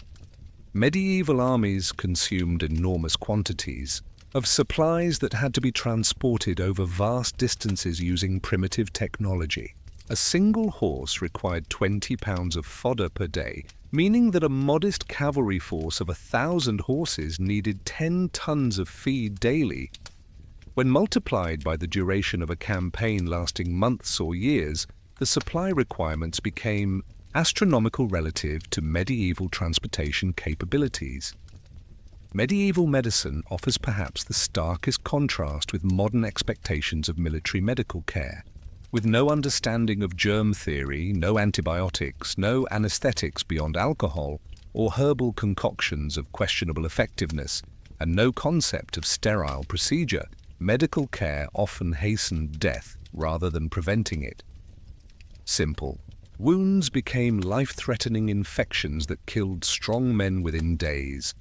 Medieval armies consumed enormous quantities of supplies that had to be transported over vast distances using primitive technology. A single horse required 20 pounds of fodder per day, meaning that a modest cavalry force of 1,000 horses needed 10 tons of feed daily. When multiplied by the duration of a campaign lasting months or years, the supply requirements became astronomical relative to medieval transportation capabilities. Medieval medicine offers perhaps the starkest contrast with modern expectations of military medical care. With no understanding of germ theory, no antibiotics, no anesthetics beyond alcohol, or herbal concoctions of questionable effectiveness, and no concept of sterile procedure, medical care often hastened death rather than preventing it. Simple. Wounds became life-threatening infections that killed strong men within days.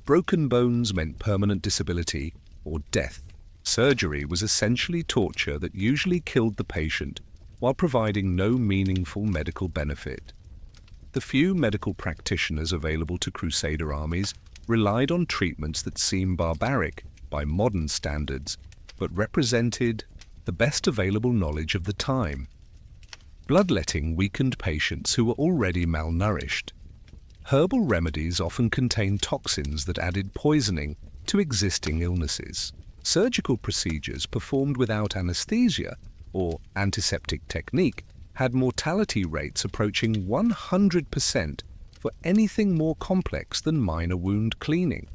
Broken bones meant permanent disability or death. Surgery was essentially torture that usually killed the patient while providing no meaningful medical benefit. The few medical practitioners available to Crusader armies relied on treatments that seem barbaric by modern standards, but represented the best available knowledge of the time. Bloodletting weakened patients who were already malnourished. Herbal remedies often contained toxins that added poisoning to existing illnesses. Surgical procedures performed without anesthesia or antiseptic technique had mortality rates approaching 100% for anything more complex than minor wound cleaning.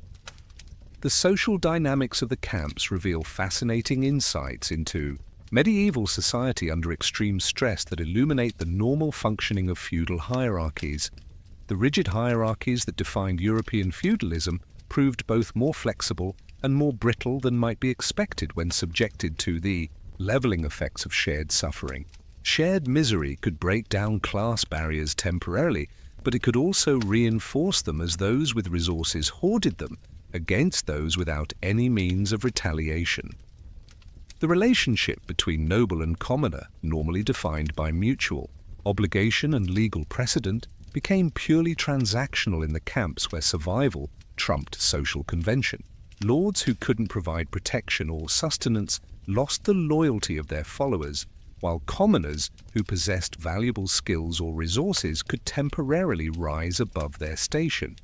The social dynamics of the camps reveal fascinating insights into medieval society under extreme stress that illuminate the normal functioning of feudal hierarchies. The rigid hierarchies that defined European feudalism proved both more flexible and more brittle than might be expected when subjected to the leveling effects of shared suffering. Shared misery could break down class barriers temporarily, but it could also reinforce them as those with resources hoarded them against those without any means of retaliation. The relationship between noble and commoner, normally defined by mutual obligation and legal precedent, became purely transactional in the camps where survival trumped social convention. Lords who couldn't provide protection or sustenance lost the loyalty of their followers, while commoners who possessed valuable skills or resources could temporarily rise above their station.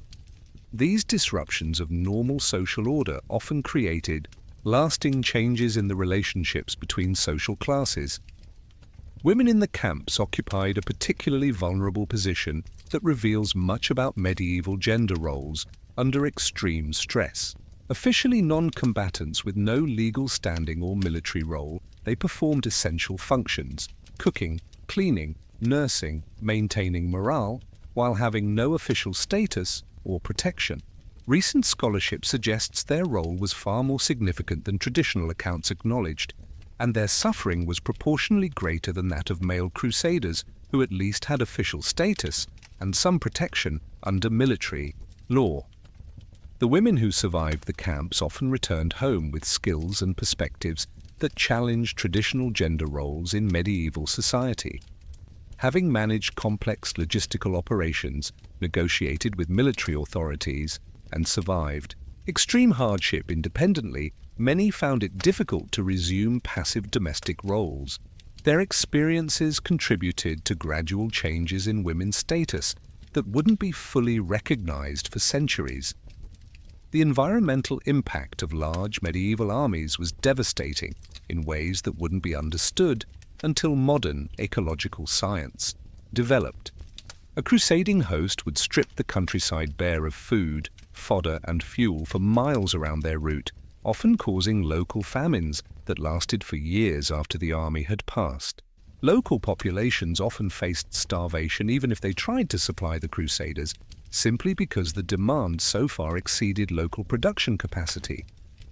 These disruptions of normal social order often created lasting changes in the relationships between social classes. Women in the camps occupied a particularly vulnerable position that reveals much about medieval gender roles under extreme stress. Officially non-combatants with no legal standing or military role, they performed essential functions: cooking, cleaning, nursing, maintaining morale, while having no official status or protection. Recent scholarship suggests their role was far more significant than traditional accounts acknowledged, and their suffering was proportionally greater than that of male crusaders who at least had official status and some protection under military law. The women who survived the camps often returned home with skills and perspectives that challenged traditional gender roles in medieval society. Having managed complex logistical operations, negotiated with military authorities, and survived extreme hardship independently, many found it difficult to resume passive domestic roles. Their experiences contributed to gradual changes in women's status that wouldn't be fully recognized for centuries. The environmental impact of large medieval armies was devastating in ways that wouldn't be understood until modern ecological science developed. A crusading host would strip the countryside bare of food, fodder, and fuel for miles around their route, often causing local famines that lasted for years after the army had passed. Local populations often faced starvation even if they tried to supply the crusaders, simply because the demand so far exceeded local production capacity.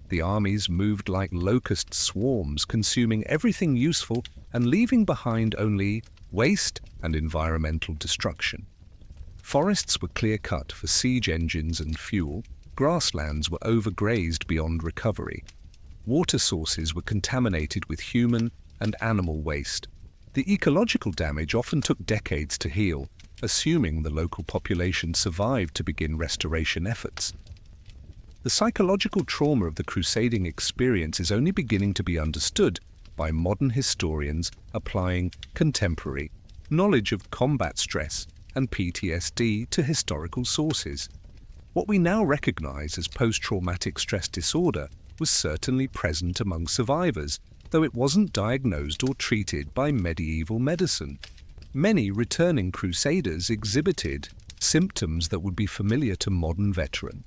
The armies moved like locust swarms, consuming everything useful and leaving behind only waste and environmental destruction. Forests were clear-cut for siege engines and fuel, grasslands were overgrazed beyond recovery, water sources were contaminated with human and animal waste. The ecological damage often took decades to heal, assuming the local population survived to begin restoration efforts. The psychological trauma of the crusading experience is only beginning to be understood by modern historians applying contemporary knowledge of combat stress and PTSD to historical sources. What we now recognize as post-traumatic stress disorder was certainly present among survivors, though it wasn't diagnosed or treated by medieval medicine. Many returning crusaders exhibited symptoms that would be familiar to modern veterans: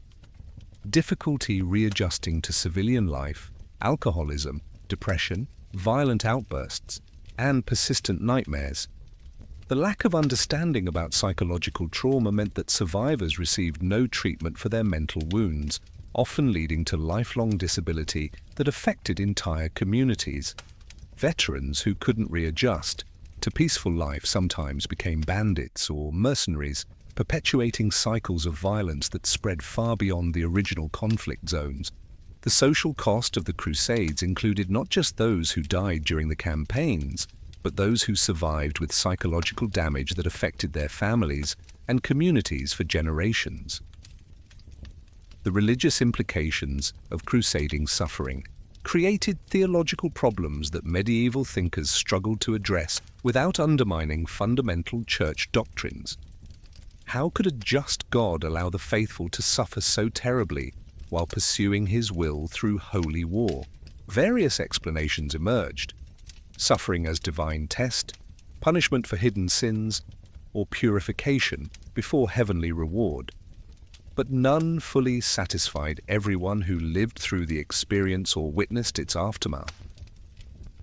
difficulty readjusting to civilian life, alcoholism, depression, violent outbursts, and persistent nightmares. The lack of understanding about psychological trauma meant that survivors received no treatment for their mental wounds, often leading to lifelong disability that affected entire communities. Veterans who couldn't readjust to peaceful life sometimes became bandits or mercenaries, perpetuating cycles of violence that spread far beyond the original conflict zones. The social cost of the Crusades included not just those who died during the campaigns, but those who survived with psychological damage that affected their families and communities for generations. The religious implications of crusading suffering created theological problems that medieval thinkers struggled to address without undermining fundamental church doctrines. How could a just God allow the faithful to suffer so terribly while pursuing his will through holy war? Various explanations emerged: suffering as divine test, punishment for hidden sins, or purification before heavenly reward. But none fully satisfied everyone who lived through the experience or witnessed its aftermath.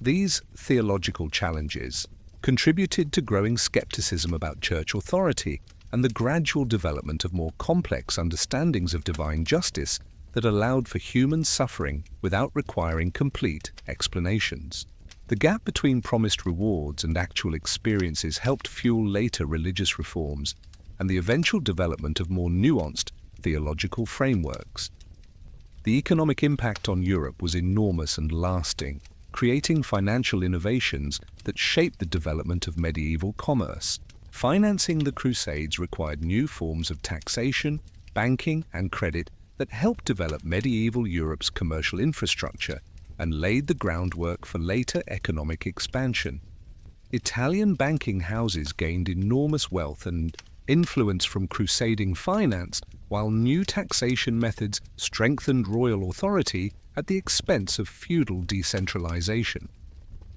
These theological challenges contributed to growing skepticism about church authority and the gradual development of more complex understandings of divine justice that allowed for human suffering without requiring complete explanations. The gap between promised rewards and actual experiences helped fuel later religious reforms and the eventual development of more nuanced theological frameworks. The economic impact on Europe was enormous and lasting, creating financial innovations that shaped the development of medieval commerce. Financing the Crusades required new forms of taxation, banking, and credit that helped develop medieval Europe's commercial infrastructure and laid the groundwork for later economic expansion. Italian banking houses gained enormous wealth and influence from crusading finance, while new taxation methods strengthened royal authority at the expense of feudal decentralization.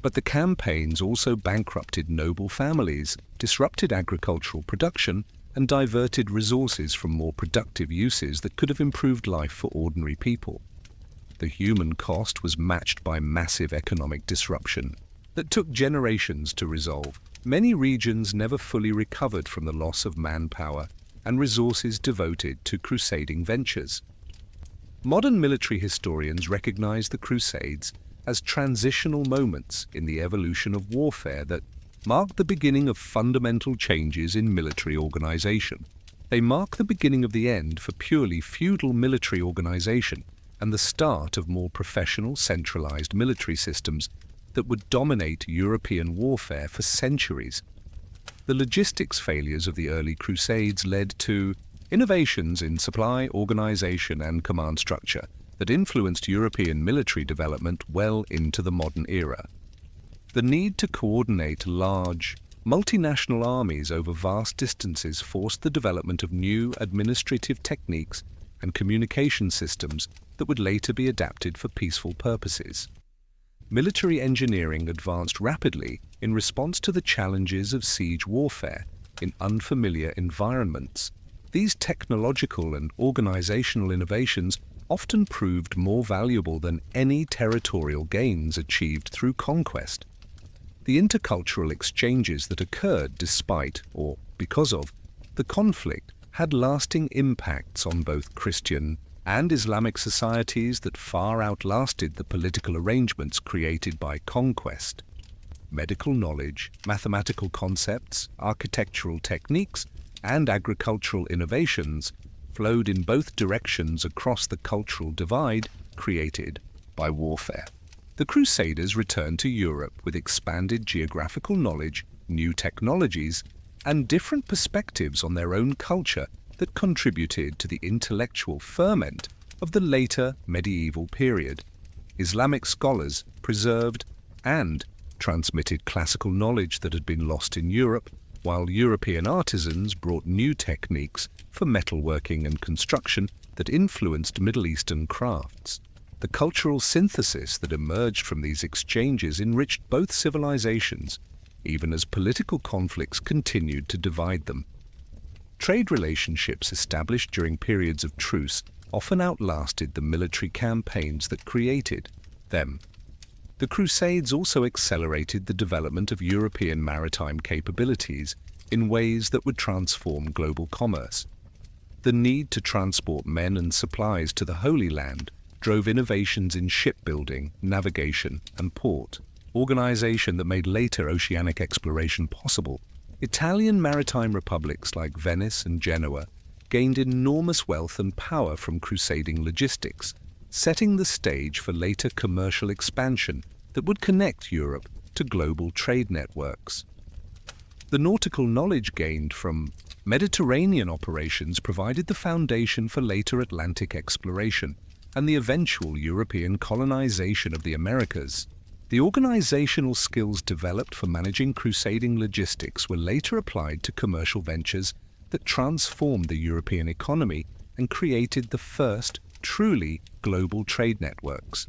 But the campaigns also bankrupted noble families, disrupted agricultural production, and diverted resources from more productive uses that could have improved life for ordinary people. The human cost was matched by massive economic disruption that took generations to resolve. Many regions never fully recovered from the loss of manpower and resources devoted to crusading ventures. Modern military historians recognize the Crusades as transitional moments in the evolution of warfare that marked the beginning of fundamental changes in military organization. They mark the beginning of the end for purely feudal military organization and the start of more professional, centralized military systems that would dominate European warfare for centuries. The logistics failures of the early Crusades led to innovations in supply, organization, and command structure that influenced European military development well into the modern era. The need to coordinate large, multinational armies over vast distances forced the development of new administrative techniques and communication systems that would later be adapted for peaceful purposes. Military engineering advanced rapidly in response to the challenges of siege warfare in unfamiliar environments. These technological and organizational innovations often proved more valuable than any territorial gains achieved through conquest. The intercultural exchanges that occurred despite, or because of, the conflict had lasting impacts on both Christian and Islamic societies that far outlasted the political arrangements created by conquest. Medical knowledge, mathematical concepts, architectural techniques, and agricultural innovations flowed in both directions across the cultural divide created by warfare. The Crusaders returned to Europe with expanded geographical knowledge, new technologies, and different perspectives on their own culture that contributed to the intellectual ferment of the later medieval period. Islamic scholars preserved and transmitted classical knowledge that had been lost in Europe, while European artisans brought new techniques for metalworking and construction that influenced Middle Eastern crafts. The cultural synthesis that emerged from these exchanges enriched both civilizations, even as political conflicts continued to divide them. Trade relationships established during periods of truce often outlasted the military campaigns that created them. The Crusades also accelerated the development of European maritime capabilities in ways that would transform global commerce. The need to transport men and supplies to the Holy Land drove innovations in shipbuilding, navigation, and port, organization that made later oceanic exploration possible. Italian maritime republics like Venice and Genoa gained enormous wealth and power from crusading logistics, setting the stage for later commercial expansion that would connect Europe to global trade networks. The nautical knowledge gained from Mediterranean operations provided the foundation for later Atlantic exploration and the eventual European colonization of the Americas. The organizational skills developed for managing crusading logistics were later applied to commercial ventures that transformed the European economy and created the first truly global trade networks.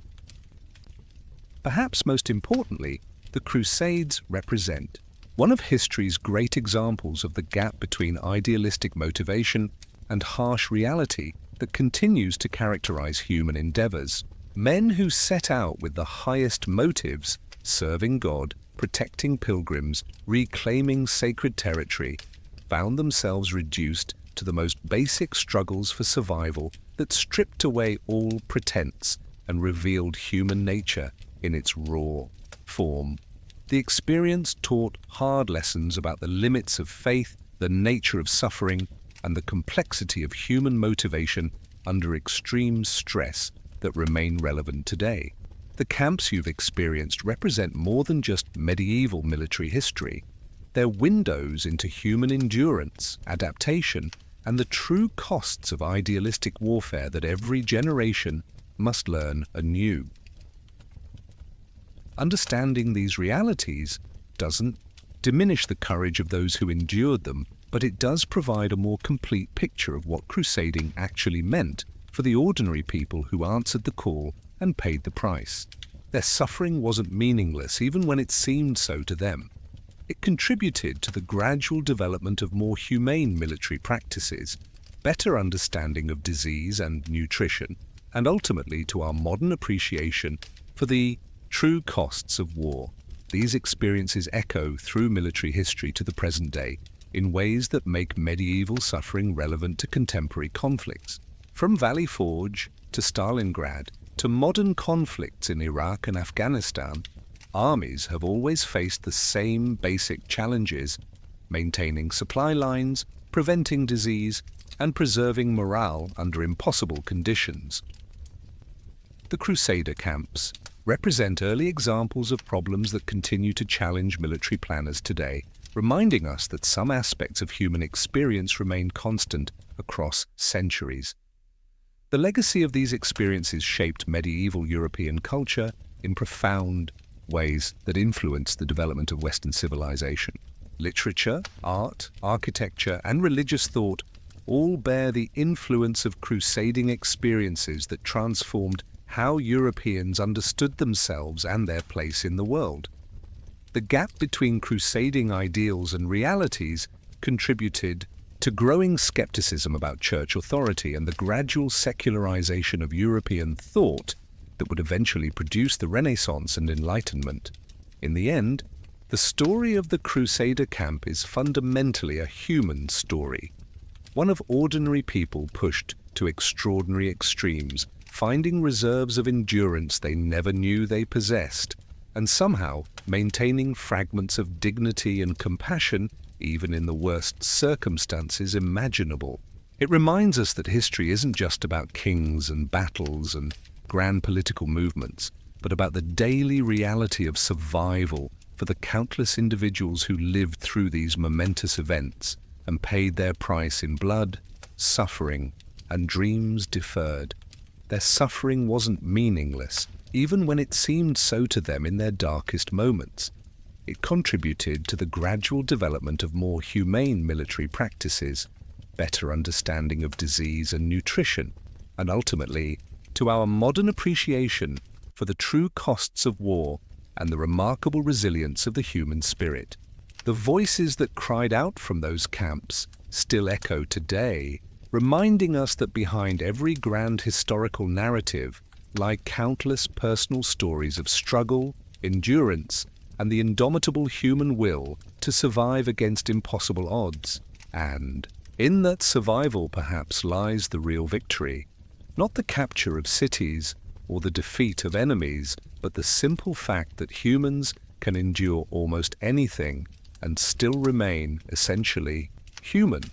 Perhaps most importantly, the Crusades represent one of history's great examples of the gap between idealistic motivation and harsh reality that continues to characterize human endeavors. Men who set out with the highest motives, serving God, protecting pilgrims, reclaiming sacred territory, found themselves reduced to the most basic struggles for survival that stripped away all pretense and revealed human nature in its raw form. The experience taught hard lessons about the limits of faith, the nature of suffering, and the complexity of human motivation under extreme stress that remain relevant today. The camps you've experienced represent more than just medieval military history. They're windows into human endurance, adaptation, and the true costs of idealistic warfare that every generation must learn anew. Understanding these realities doesn't diminish the courage of those who endured them, but it does provide a more complete picture of what crusading actually meant for the ordinary people who answered the call and paid the price. Their suffering wasn't meaningless even when it seemed so to them. It contributed to the gradual development of more humane military practices, better understanding of disease and nutrition, and ultimately to our modern appreciation for the true costs of war. These experiences echo through military history to the present day in ways that make medieval suffering relevant to contemporary conflicts. From Valley Forge to Stalingrad to modern conflicts in Iraq and Afghanistan, armies have always faced the same basic challenges: maintaining supply lines, preventing disease, and preserving morale under impossible conditions. The Crusader camps represent early examples of problems that continue to challenge military planners today, reminding us that some aspects of human experience remain constant across centuries. The legacy of these experiences shaped medieval European culture in profound ways that influenced the development of Western civilization. Literature, art, architecture, and religious thought all bear the influence of crusading experiences that transformed how Europeans understood themselves and their place in the world. The gap between crusading ideals and realities contributed to growing skepticism about church authority and the gradual secularization of European thought that would eventually produce the Renaissance and Enlightenment. In the end, the story of the Crusader camp is fundamentally a human story, one of ordinary people pushed to extraordinary extremes, finding reserves of endurance they never knew they possessed, and somehow maintaining fragments of dignity and compassion even in the worst circumstances imaginable. It reminds us that history isn't just about kings and battles and grand political movements, but about the daily reality of survival for the countless individuals who lived through these momentous events and paid their price in blood, suffering, and dreams deferred. Their suffering wasn't meaningless, even when it seemed so to them in their darkest moments. It contributed to the gradual development of more humane military practices, better understanding of disease and nutrition, and ultimately to our modern appreciation for the true costs of war and the remarkable resilience of the human spirit. The voices that cried out from those camps still echo today, reminding us that behind every grand historical narrative lie countless personal stories of struggle, endurance, and the indomitable human will to survive against impossible odds. And in that survival perhaps lies the real victory, not the capture of cities or the defeat of enemies, but the simple fact that humans can endure almost anything and still remain essentially human.